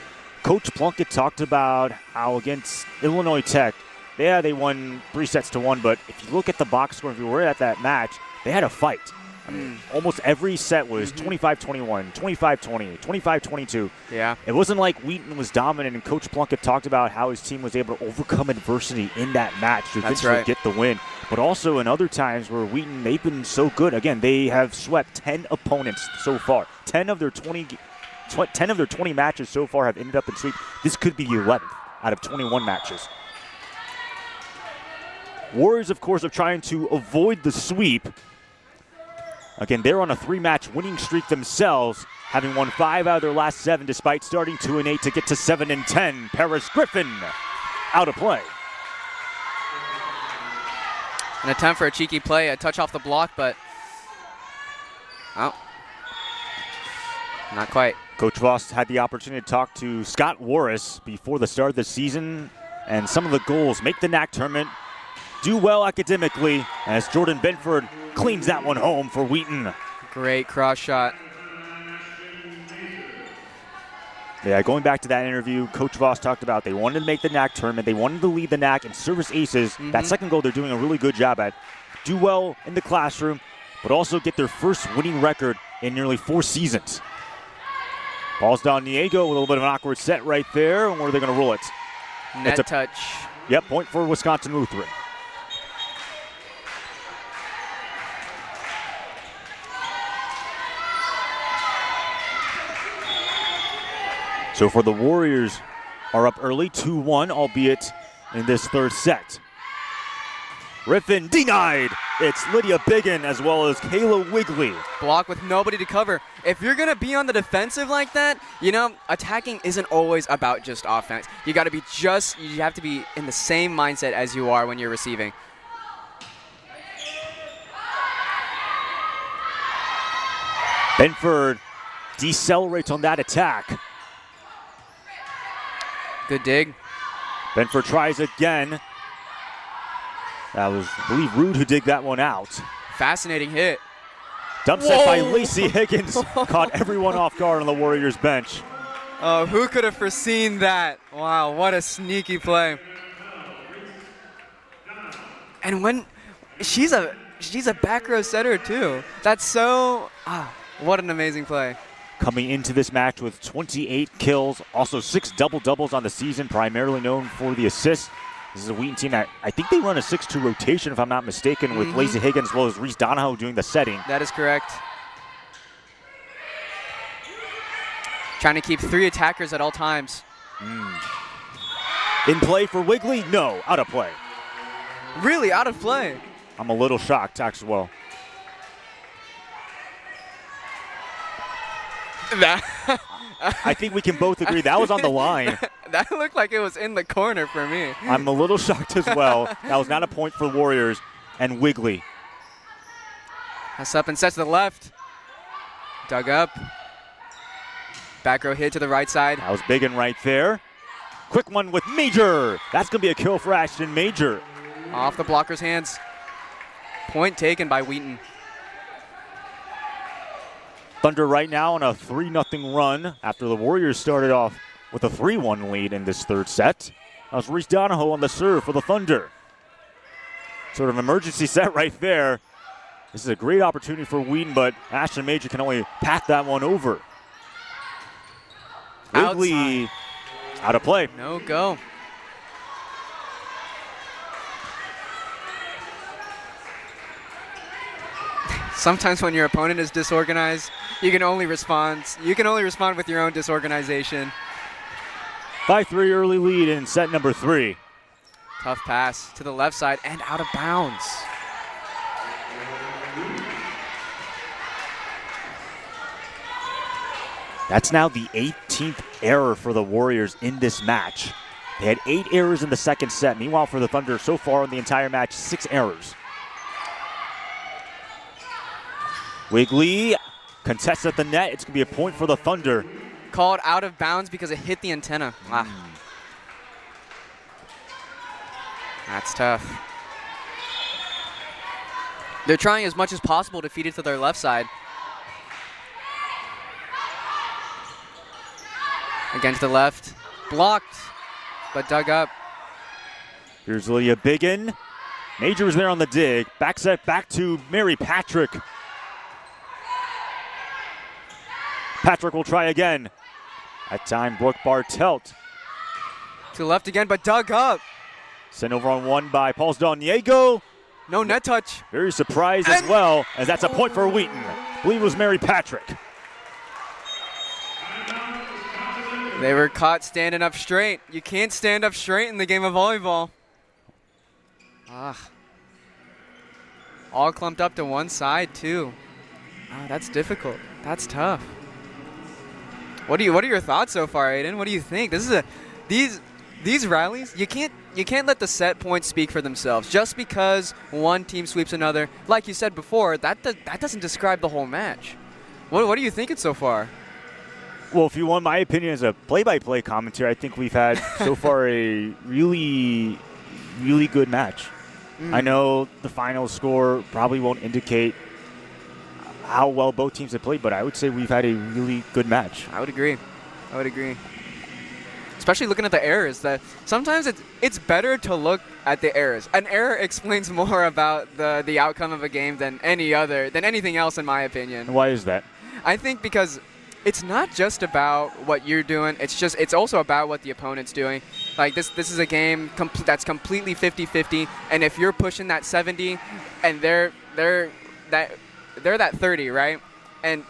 Coach Plunkett talked about how against Illinois Tech, they won 3-1, but if you look at the box score, if you were at that match, they had a fight. I mean, almost every set was 25-21, 25-20, 25-22. Yeah. It wasn't like Wheaton was dominant, and Coach Plunkett talked about how his team was able to overcome adversity in that match to eventually get the win. But also in other times where Wheaton, they've been so good. Again, they have swept 10 opponents so far. 10 of their 20 matches so far have ended up in sweep. This could be the 11th out of 21 matches. Warriors, of course, are trying to avoid the sweep. Again, they're on a 3-match winning streak themselves, having won 5 out of their last 7 despite starting 2-8 to get to 7-10. Paris Griffin out of play. An attempt for a cheeky play, a touch off the block, but oh, not quite. Coach Voss had the opportunity to talk to Scott Warris before the start of the season, and some of the goals: make the NAC tournament, do well academically, as Jordan Benford cleans that one home for Wheaton. Great cross shot. Yeah, going back to that interview, Coach Voss talked about they wanted to make the NAC tournament. They wanted to lead the NAC and service aces. That second goal they're doing a really good job at. Do well in the classroom, but also get their first winning record in nearly 4 seasons. Ball's down Niego, a little bit of an awkward set right there. And where are they going to roll it? Net touch. Yep, point for Wisconsin Lutheran. So for the Warriors are up early, 2-1, albeit in this third set. Riffin denied. It's Lydia Biggin as well as Kayla Wigley. Block with nobody to cover. If you're going to be on the defensive like that, you know, attacking isn't always about just offense. You got to be you have to be in the same mindset as you are when you're receiving. Benford decelerates on that attack. Good dig. Benford tries again. That was, I believe, Rude who digged that one out. Fascinating hit. Dump set by Lacey Higgins. Caught everyone off guard on the Warriors bench. Oh, who could have foreseen that? Wow, what a sneaky play. And when she's a back row setter too. That's so what an amazing play. Coming into this match with 28 kills, also 6 double-doubles on the season, primarily known for the assists. This is a Wheaton team that I think they run a 6-2 rotation, if I'm not mistaken, with Lacey Higgins as well as Reese Donahoe doing the setting. That is correct. Trying to keep 3 attackers at all times. In play for Wigley? No, out of play. Really out of play. I'm a little shocked as well. I think we can both agree that was on the line. That looked like it was in the corner for me. I'm a little shocked as well. That was not a point for the Warriors. And Wigley. That's up and set to the left. Dug up. Back row hit to the right side. That was Biggin right there. Quick one with Major. That's going to be a kill for Ashton Major. Off the blocker's hands. Point taken by Wheaton. Thunder right now on a 3-0 run after the Warriors started off with a 3-1 lead in this third set. That was Reese Donahoe on the serve for the Thunder. Sort of emergency set right there. This is a great opportunity for Wheaton, but Ashton Major can only pat that one over. Wigley out of play. No go. Sometimes when your opponent is disorganized, you can only respond with your own disorganization. 5-3 early lead in set number 3. Tough pass to the left side and out of bounds. That's now the 18th error for the Warriors in this match. They had 8 errors in the second set. Meanwhile, for the Thunder, so far in the entire match, 6 errors. Wigley contests at the net. It's going to be a point for the Thunder. Called out of bounds because it hit the antenna. That's tough. They're trying as much as possible to feed it to their left side. Again to the left. Blocked, but dug up. Here's Lydia Biggin. Major was there on the dig. Back set back to Mary Patrick. Patrick will try again. That time, Brooke Bartelt. To the left again, but dug up. Sent over on one by Pauls Diego. No net touch. Very surprised as well, as that's a point for Wheaton. I believe it was Mary Patrick. They were caught standing up straight. You can't stand up straight in the game of volleyball. All clumped up to one side, too. That's difficult. That's tough. What are your thoughts so far, Aiden? What do you think? This is these rallies, you can't let the set points speak for themselves. Just because one team sweeps another, like you said before, that doesn't describe the whole match. What are you thinking so far? Well, if you want my opinion as a play-by-play commentator, I think we've had so far a really, really good match. I know the final score probably won't indicate how well both teams have played, but I would say we've had a really good match. I would agree. Especially looking at the errors. That sometimes it's better to look at the errors. An error explains more about the outcome of a game than anything else, in my opinion. And why is that? I think because it's not just about what you're doing. It's also about what the opponent's doing. Like this is a game that's completely 50-50, and if you're pushing that 70, and they're that 30, right? And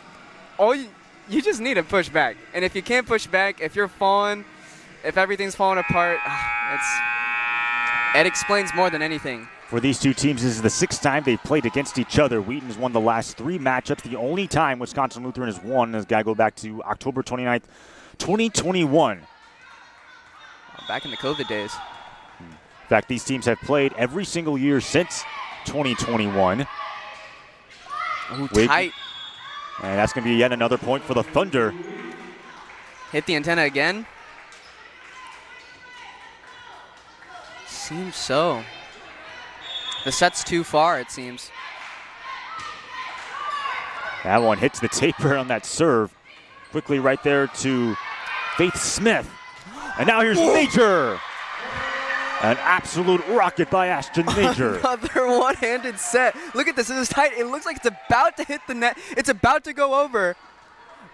you just need to push back. And if you can't push back, if you're falling, if everything's falling apart, it explains more than anything. For these two teams, this is the 6th time they've played against each other. Wheaton has won the last 3 matchups. The only time Wisconsin Lutheran has won has got to go back to October 29th, 2021. Back in the COVID days. In fact, these teams have played every single year since 2021. Ooh, tight. And that's going to be yet another point for the Thunder. Hit the antenna again. Seems so. The set's too far, it seems. That one hits the taper on that serve. Quickly right there to Faith Smith. And now here's Major. An absolute rocket by Ashton Major. Another one-handed set. Look at this. It is tight. It looks like it's about to hit the net. It's about to go over,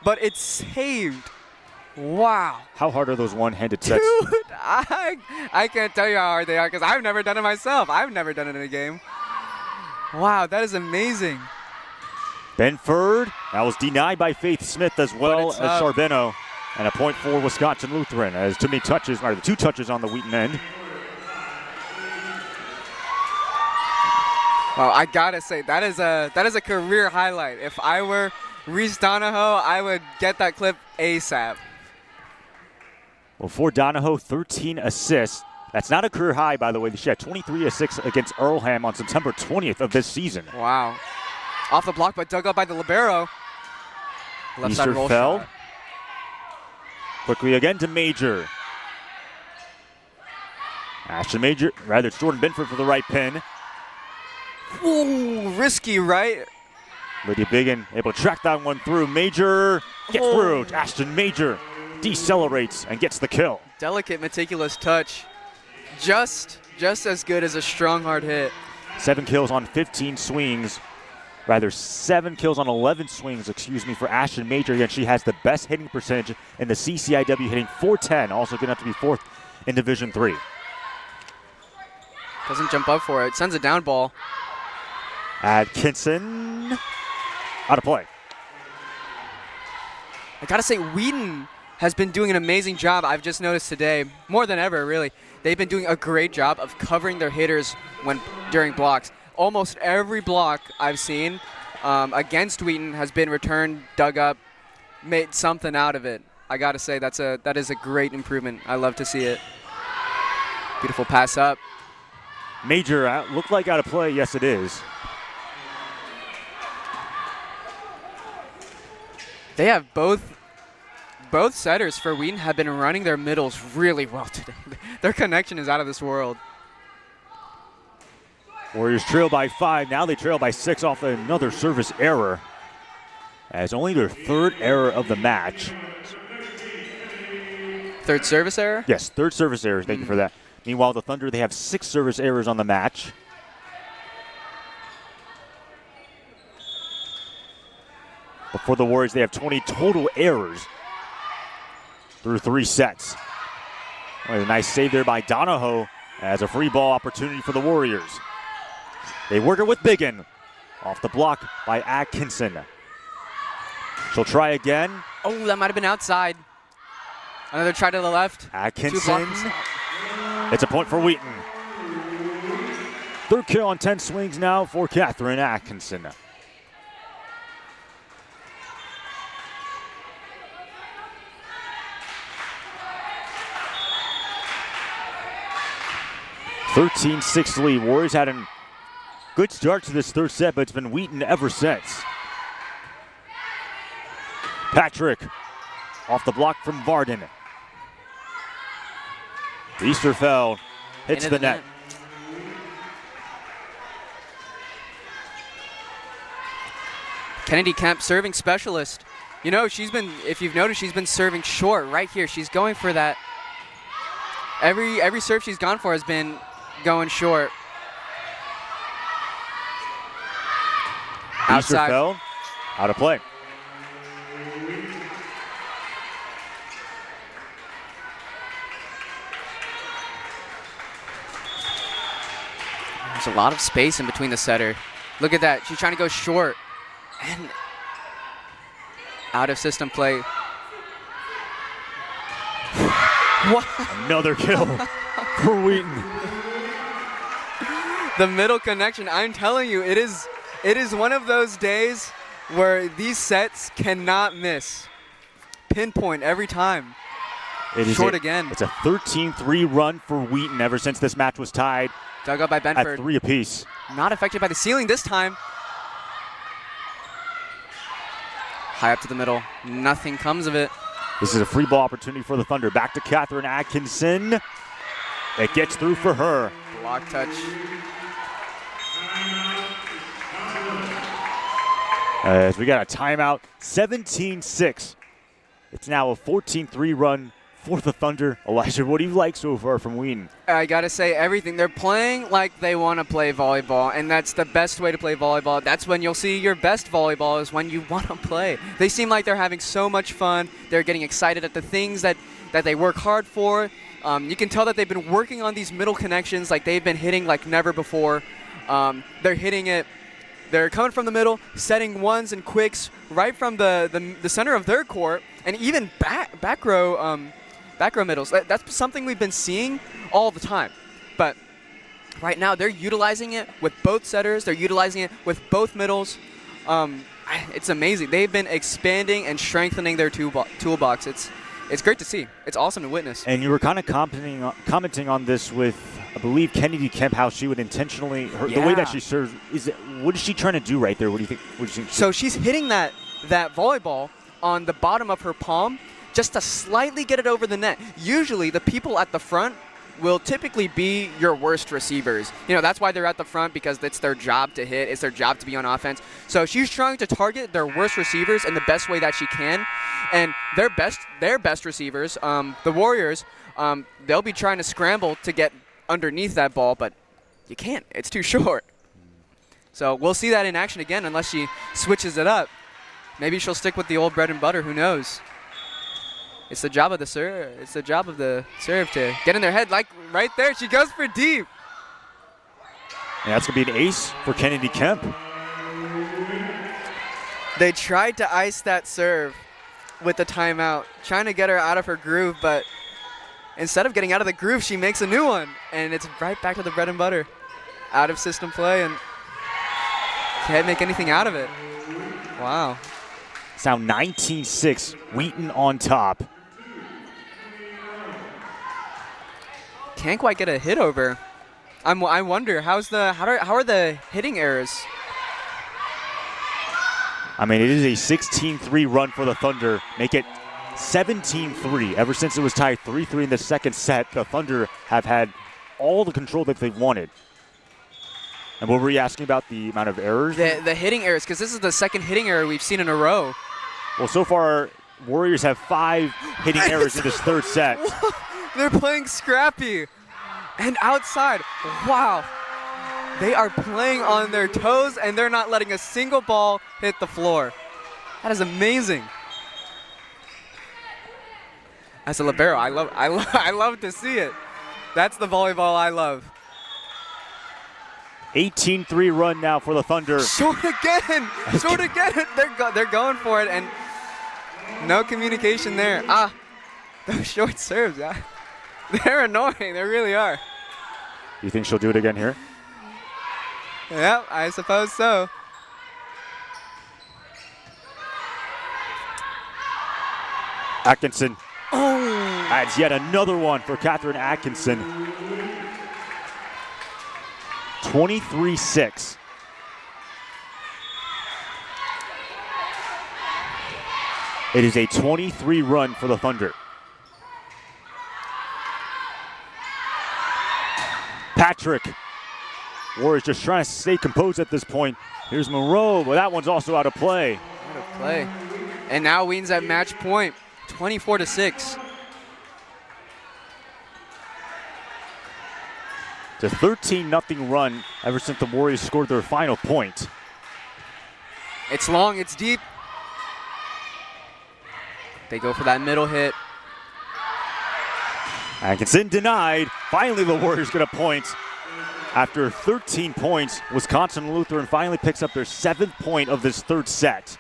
but it's saved. Wow. How hard are those one-handed sets? Dude, I can't tell you how hard they are because I've never done it myself. I've never done it in a game. Wow, that is amazing. Benford. That was denied by Faith Smith as well as Charbonneau. And a point for Wisconsin Lutheran as too many touches, or the 2 touches on the Wheaton end. Well, I gotta say that is a career highlight. If I were Reese Donahoe, I would get that clip ASAP. Well, for Donahoe, 13 assists. That's not a career high, by the way. She had 23 assists against Earlham on September 20th of this season. Wow. Off the block, but dug up by the libero. Left side roll shot. Quickly again to Major. Ashton Major, rather it's Jordan Benford for the right pin. Ooh, risky, right? Lydia Biggin able to track that one through. Major gets through. Ashton Major decelerates and gets the kill. Delicate, meticulous touch. Just as good as a strong, hard hit. 7 kills on 15 swings. Rather, 7 kills on 11 swings, for Ashton Major. Again, she has the best hitting percentage in the CCIW, hitting .410. Also good enough to be 4th in Division III. Doesn't jump up for it. Sends a down ball. Atkinson out of play. I gotta say, Wheaton has been doing an amazing job. I've just noticed today, more than ever, really. They've been doing a great job of covering their hitters during blocks. Almost every block I've seen against Wheaton has been returned, dug up, made something out of it. I gotta say that is a great improvement. I love to see it. Beautiful pass up. Major looked like out of play. Yes, it is. They have both setters for Wheaton have been running their middles really well today. Their connection is out of this world. Warriors trail by 5. Now they trail by 6 off another service error. As only their 3rd error of the match. 3rd service error? Yes, 3rd service error. Thank you for that. Meanwhile, the Thunder, they have 6 service errors on the match. But for the Warriors, they have 20 total errors through 3 sets. A nice save there by Donahoe as a free ball opportunity for the Warriors. They work it with Biggin. Off the block by Atkinson. She'll try again. Oh, that might have been outside. Another try to the left. Atkinson. It's a point for Wheaton. 3rd kill on 10 swings now for Catherine Atkinson. (13-6) lead. Warriors had a good start to this 3rd set, but it's been Wheaton ever since. Patrick off the block from Varden. Easterfeld hits the net. Kennedy Kemp, serving specialist. You know, if you've noticed, she's been serving short right here. She's going for that. Every serve she's gone for has been going short. Outside. Easterfeld out of play. There's a lot of space in between the setter. Look at that. She's trying to go short. And Out of system play. What? Another kill for Wheaton. The middle connection, I'm telling you, it is one of those days where these sets cannot miss. Pinpoint every time. It is Short again. It's a 13-3 run for Wheaton ever since this match was tied Dug up by Benford. at 3 apiece. Not affected by the ceiling this time. High up to the middle. Nothing comes of it. This is a free ball opportunity for the Thunder. Back to Catherine Atkinson. It gets through for her. Block touch. As we got a timeout, 17-6. It's now a 14-3 run for the Thunder. Elijah, what do you like so far from Wheaton? I got to say everything. They're playing like they want to play volleyball, and that's the best way to play volleyball. That's when you'll see your best volleyball is when you want to play. They seem like they're having so much fun. They're getting excited at the things that they work hard for. You can tell that they've been working on these middle connections like they've been hitting like never before. They're hitting it. They're coming from the middle, setting ones and quicks right from the center of their court, and even back row middles. That's something we've been seeing all the time. But right now, they're utilizing it with both setters. They're utilizing it with both middles. It's amazing. They've been expanding and strengthening their toolbox. It's great to see. It's awesome to witness. And you were kind of commenting on this with, I believe, Kennedy Kemp, how she would intentionally, the way that she serves, what is she trying to do right there? What do you think? So she's hitting that volleyball on the bottom of her palm just to slightly get it over the net. Usually the people at the front will typically be your worst receivers. You know, that's why they're at the front, because it's their job to hit. It's their job to be on offense. So she's trying to target their worst receivers in the best way that she can. And their best receivers, the Warriors, they'll be trying to scramble to get underneath that ball, but you can't. It's too short. So we'll see that in action again unless she switches it up. Maybe she'll stick with the old bread and butter. Who knows? It's the job of the serve. It's the job of the serve to get in their head. Like right there, she goes for deep. And that's going to be an ace for Kennedy Kemp. They tried to ice that serve with the timeout, trying to get her out of her groove, but instead of getting out of the groove, she makes a new one. And it's right back to the bread and butter. Out of system play, and can't make anything out of it. Wow. It's now 19-6, Wheaton on top. Can't quite get a hit over. I wonder how are the hitting errors? I mean, it is a 16-3 run for the Thunder. Make it 17-3. Ever since it was tied 3-3 in the second set, the Thunder have had all the control that they've wanted. And what were you asking about, the amount of errors? The hitting errors, because this is the second hitting error we've seen in a row. Well, so far, Warriors have 5 hitting errors in this third set. They're playing scrappy. And outside, wow. They are playing on their toes, and they're not letting a single ball hit the floor. That is amazing. As a libero, I love to see it. That's the volleyball I love. 18-3 run now for the Thunder. Short again. Short again. They're going for it, and no communication there. Those short serves, yeah. They're annoying. They really are. You think she'll do it again here? Yep, I suppose so. Atkinson adds yet another one for Catherine Atkinson. 23-6. It is a 23 run for the Thunder. Patrick. Warriors just trying to stay composed at this point. Here's Moreau, but that one's also out of play. Out of play. And now Wheaton's at match point, 24-6. It's a 13-0 run ever since the Warriors scored their final point. It's long, it's deep. They go for that middle hit. Atkinson denied. Finally, the Warriors get a point. After 13 points, Wisconsin Lutheran finally picks up their 7th point of this third set.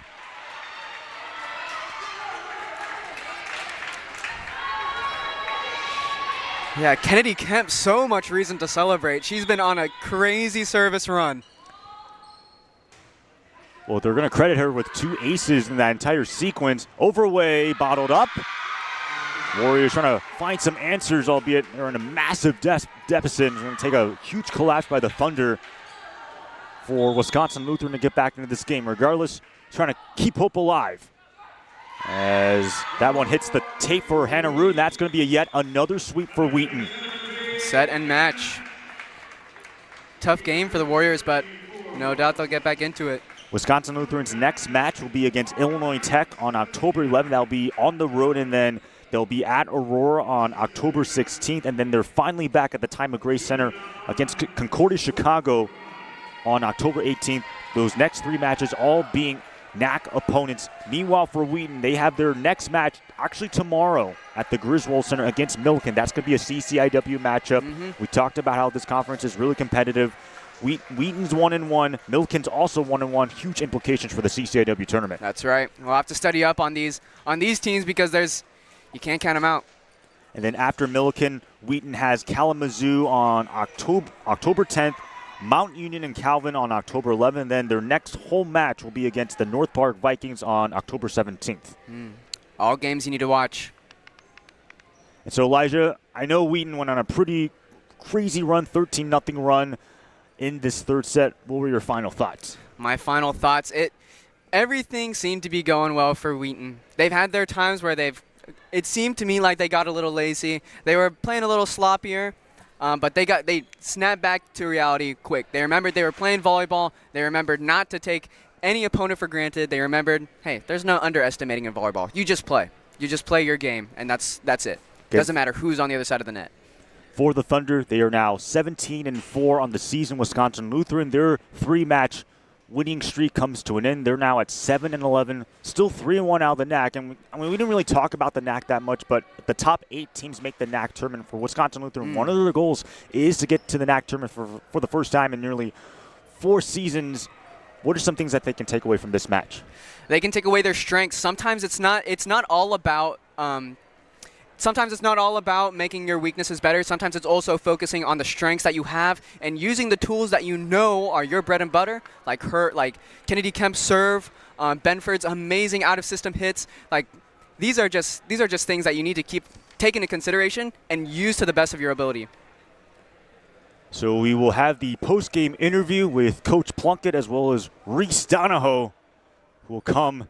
Yeah, Kennedy Kemp, so much reason to celebrate. She's been on a crazy service run. Well, they're going to credit her with 2 aces in that entire sequence. Overway, bottled up. Warriors trying to find some answers, albeit they're in a massive deficit. It's going to take a huge collapse by the Thunder for Wisconsin Lutheran to get back into this game. Regardless, trying to keep hope alive. As that one hits the tape for Hannah Root, and that's going to be yet another sweep for Wheaton. Set and match. Tough game for the Warriors, but no doubt they'll get back into it. Wisconsin Lutheran's next match will be against Illinois Tech on October 11th. That'll be on the road, and then they'll be at Aurora on October 16th, and then they're finally back at the Time of Grace Center against Concordia Chicago on October 18th. Those next 3 matches all being NAC opponents. Meanwhile, for Wheaton, they have their next match actually tomorrow at the Griswold Center against Milliken. That's going to be a CCIW matchup. We talked about how this conference is really competitive. Wheaton's 1-1. Milliken's also 1-1. Huge implications for the CCIW tournament. That's right. We'll have to study up on these teams because you can't count them out. And then after Milliken, Wheaton has Kalamazoo on October 10th, Mount Union and Calvin on October 11th. Then their next home match will be against the North Park Vikings on October 17th. All games you need to watch. And so, Elijah, I know Wheaton went on a pretty crazy run, 13-0 run in this third set. What were your final thoughts? My final thoughts, everything seemed to be going well for Wheaton. They've had their times where it seemed to me like they got a little lazy. They were playing a little sloppier, but they snapped back to reality quick. They remembered they were playing volleyball. They remembered not to take any opponent for granted. They remembered, hey, there's no underestimating in volleyball. You just play. You just play your game, and that's it. Doesn't matter who's on the other side of the net. For the Thunder, they are now 17-4 on the season. Wisconsin Lutheran, their 3-match winning streak comes to an end. They're now at 7-11, still 3-1 out of the NAC. And we didn't really talk about the NAC that much, but the top 8 teams make the NAC tournament. For Wisconsin Lutheran, one of their goals is to get to the NAC tournament for the first time in nearly 4 seasons. What are some things that they can take away from this match? They can take away their strengths. Sometimes it's not all about Sometimes it's not all about making your weaknesses better. Sometimes it's also focusing on the strengths that you have and using the tools that you know are your bread and butter, like Kennedy Kemp's serve, Benford's amazing out-of-system hits. Like these are just things that you need to keep taking into consideration and use to the best of your ability. So we will have the post-game interview with Coach Plunkett as well as Reese Donahoe, who will come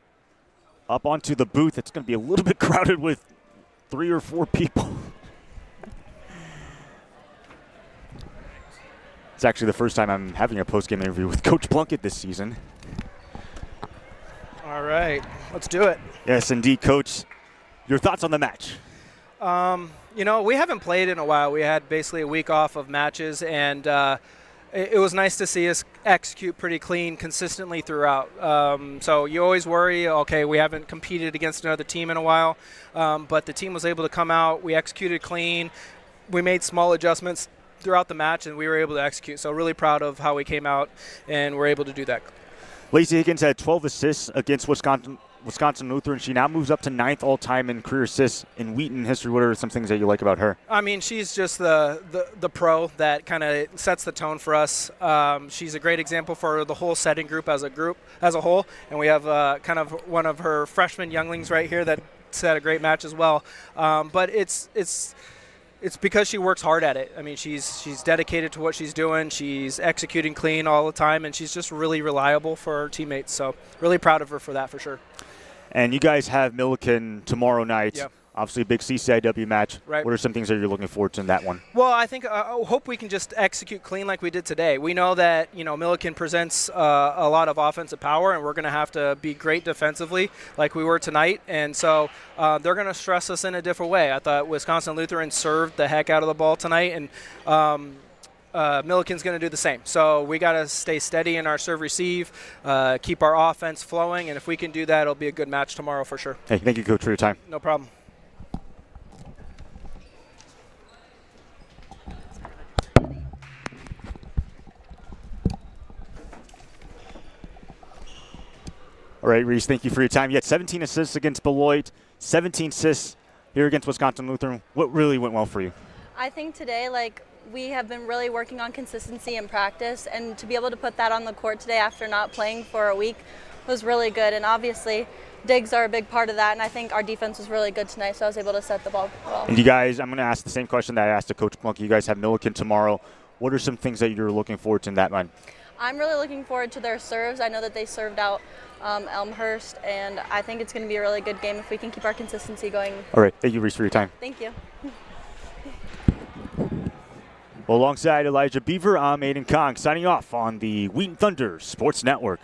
up onto the booth. It's going to be a little bit crowded with 3 or 4 people. It's actually the first time I'm having a post-game interview with Coach Plunkett this season. All right, let's do it. Yes, indeed, Coach. Your thoughts on the match? We haven't played in a while. We had basically a week off of matches, and it was nice to see us execute pretty clean consistently throughout. So you always worry, okay, we haven't competed against another team in a while, but the team was able to come out. We executed clean. We made small adjustments throughout the match, and we were able to execute. So really proud of how we came out and were able to do that. Lacey Higgins had 12 assists against Wisconsin Lutheran. She now moves up to 9th all-time in career assists in Wheaton history. What are some things that you like about her? I mean, she's just the pro that kind of sets the tone for us. She's a great example for the whole setting group as a whole. And we have kind of one of her freshman younglings right here that had a great match as well. But it's because she works hard at it. I mean, she's dedicated to what she's doing. She's executing clean all the time, and she's just really reliable for her teammates. So really proud of her for that for sure. And you guys have Milliken tomorrow night. Yep. Obviously a big CCIW match. Right. What are some things that you're looking forward to in that one? Well, I think I hope we can just execute clean like we did today. We know that Milliken presents a lot of offensive power, and we're going to have to be great defensively like we were tonight. And so they're going to stress us in a different way. I thought Wisconsin Lutheran served the heck out of the ball tonight, and Milliken's going to do the same. So we got to stay steady in our serve-receive, keep our offense flowing, and if we can do that, it'll be a good match tomorrow for sure. Hey, thank you, Coach, for your time. No problem. All right, Reese, thank you for your time. You had 17 assists against Beloit, 17 assists here against Wisconsin Lutheran. What really went well for you? I think today, we have been really working on consistency in practice, and to be able to put that on the court today after not playing for a week was really good. And obviously, digs are a big part of that, and I think our defense was really good tonight, so I was able to set the ball well. And you guys, I'm going to ask the same question that I asked to Coach Plunky. You guys have Milliken tomorrow. What are some things that you're looking forward to in that line? I'm really looking forward to their serves. I know that they served out Elmhurst, and I think it's going to be a really good game if we can keep our consistency going. All right. Thank you, Reese, for your time. Thank you. Well, alongside Elijah Beaver, I'm Aiden Kong, signing off on the Wheaton Thunder Sports Network.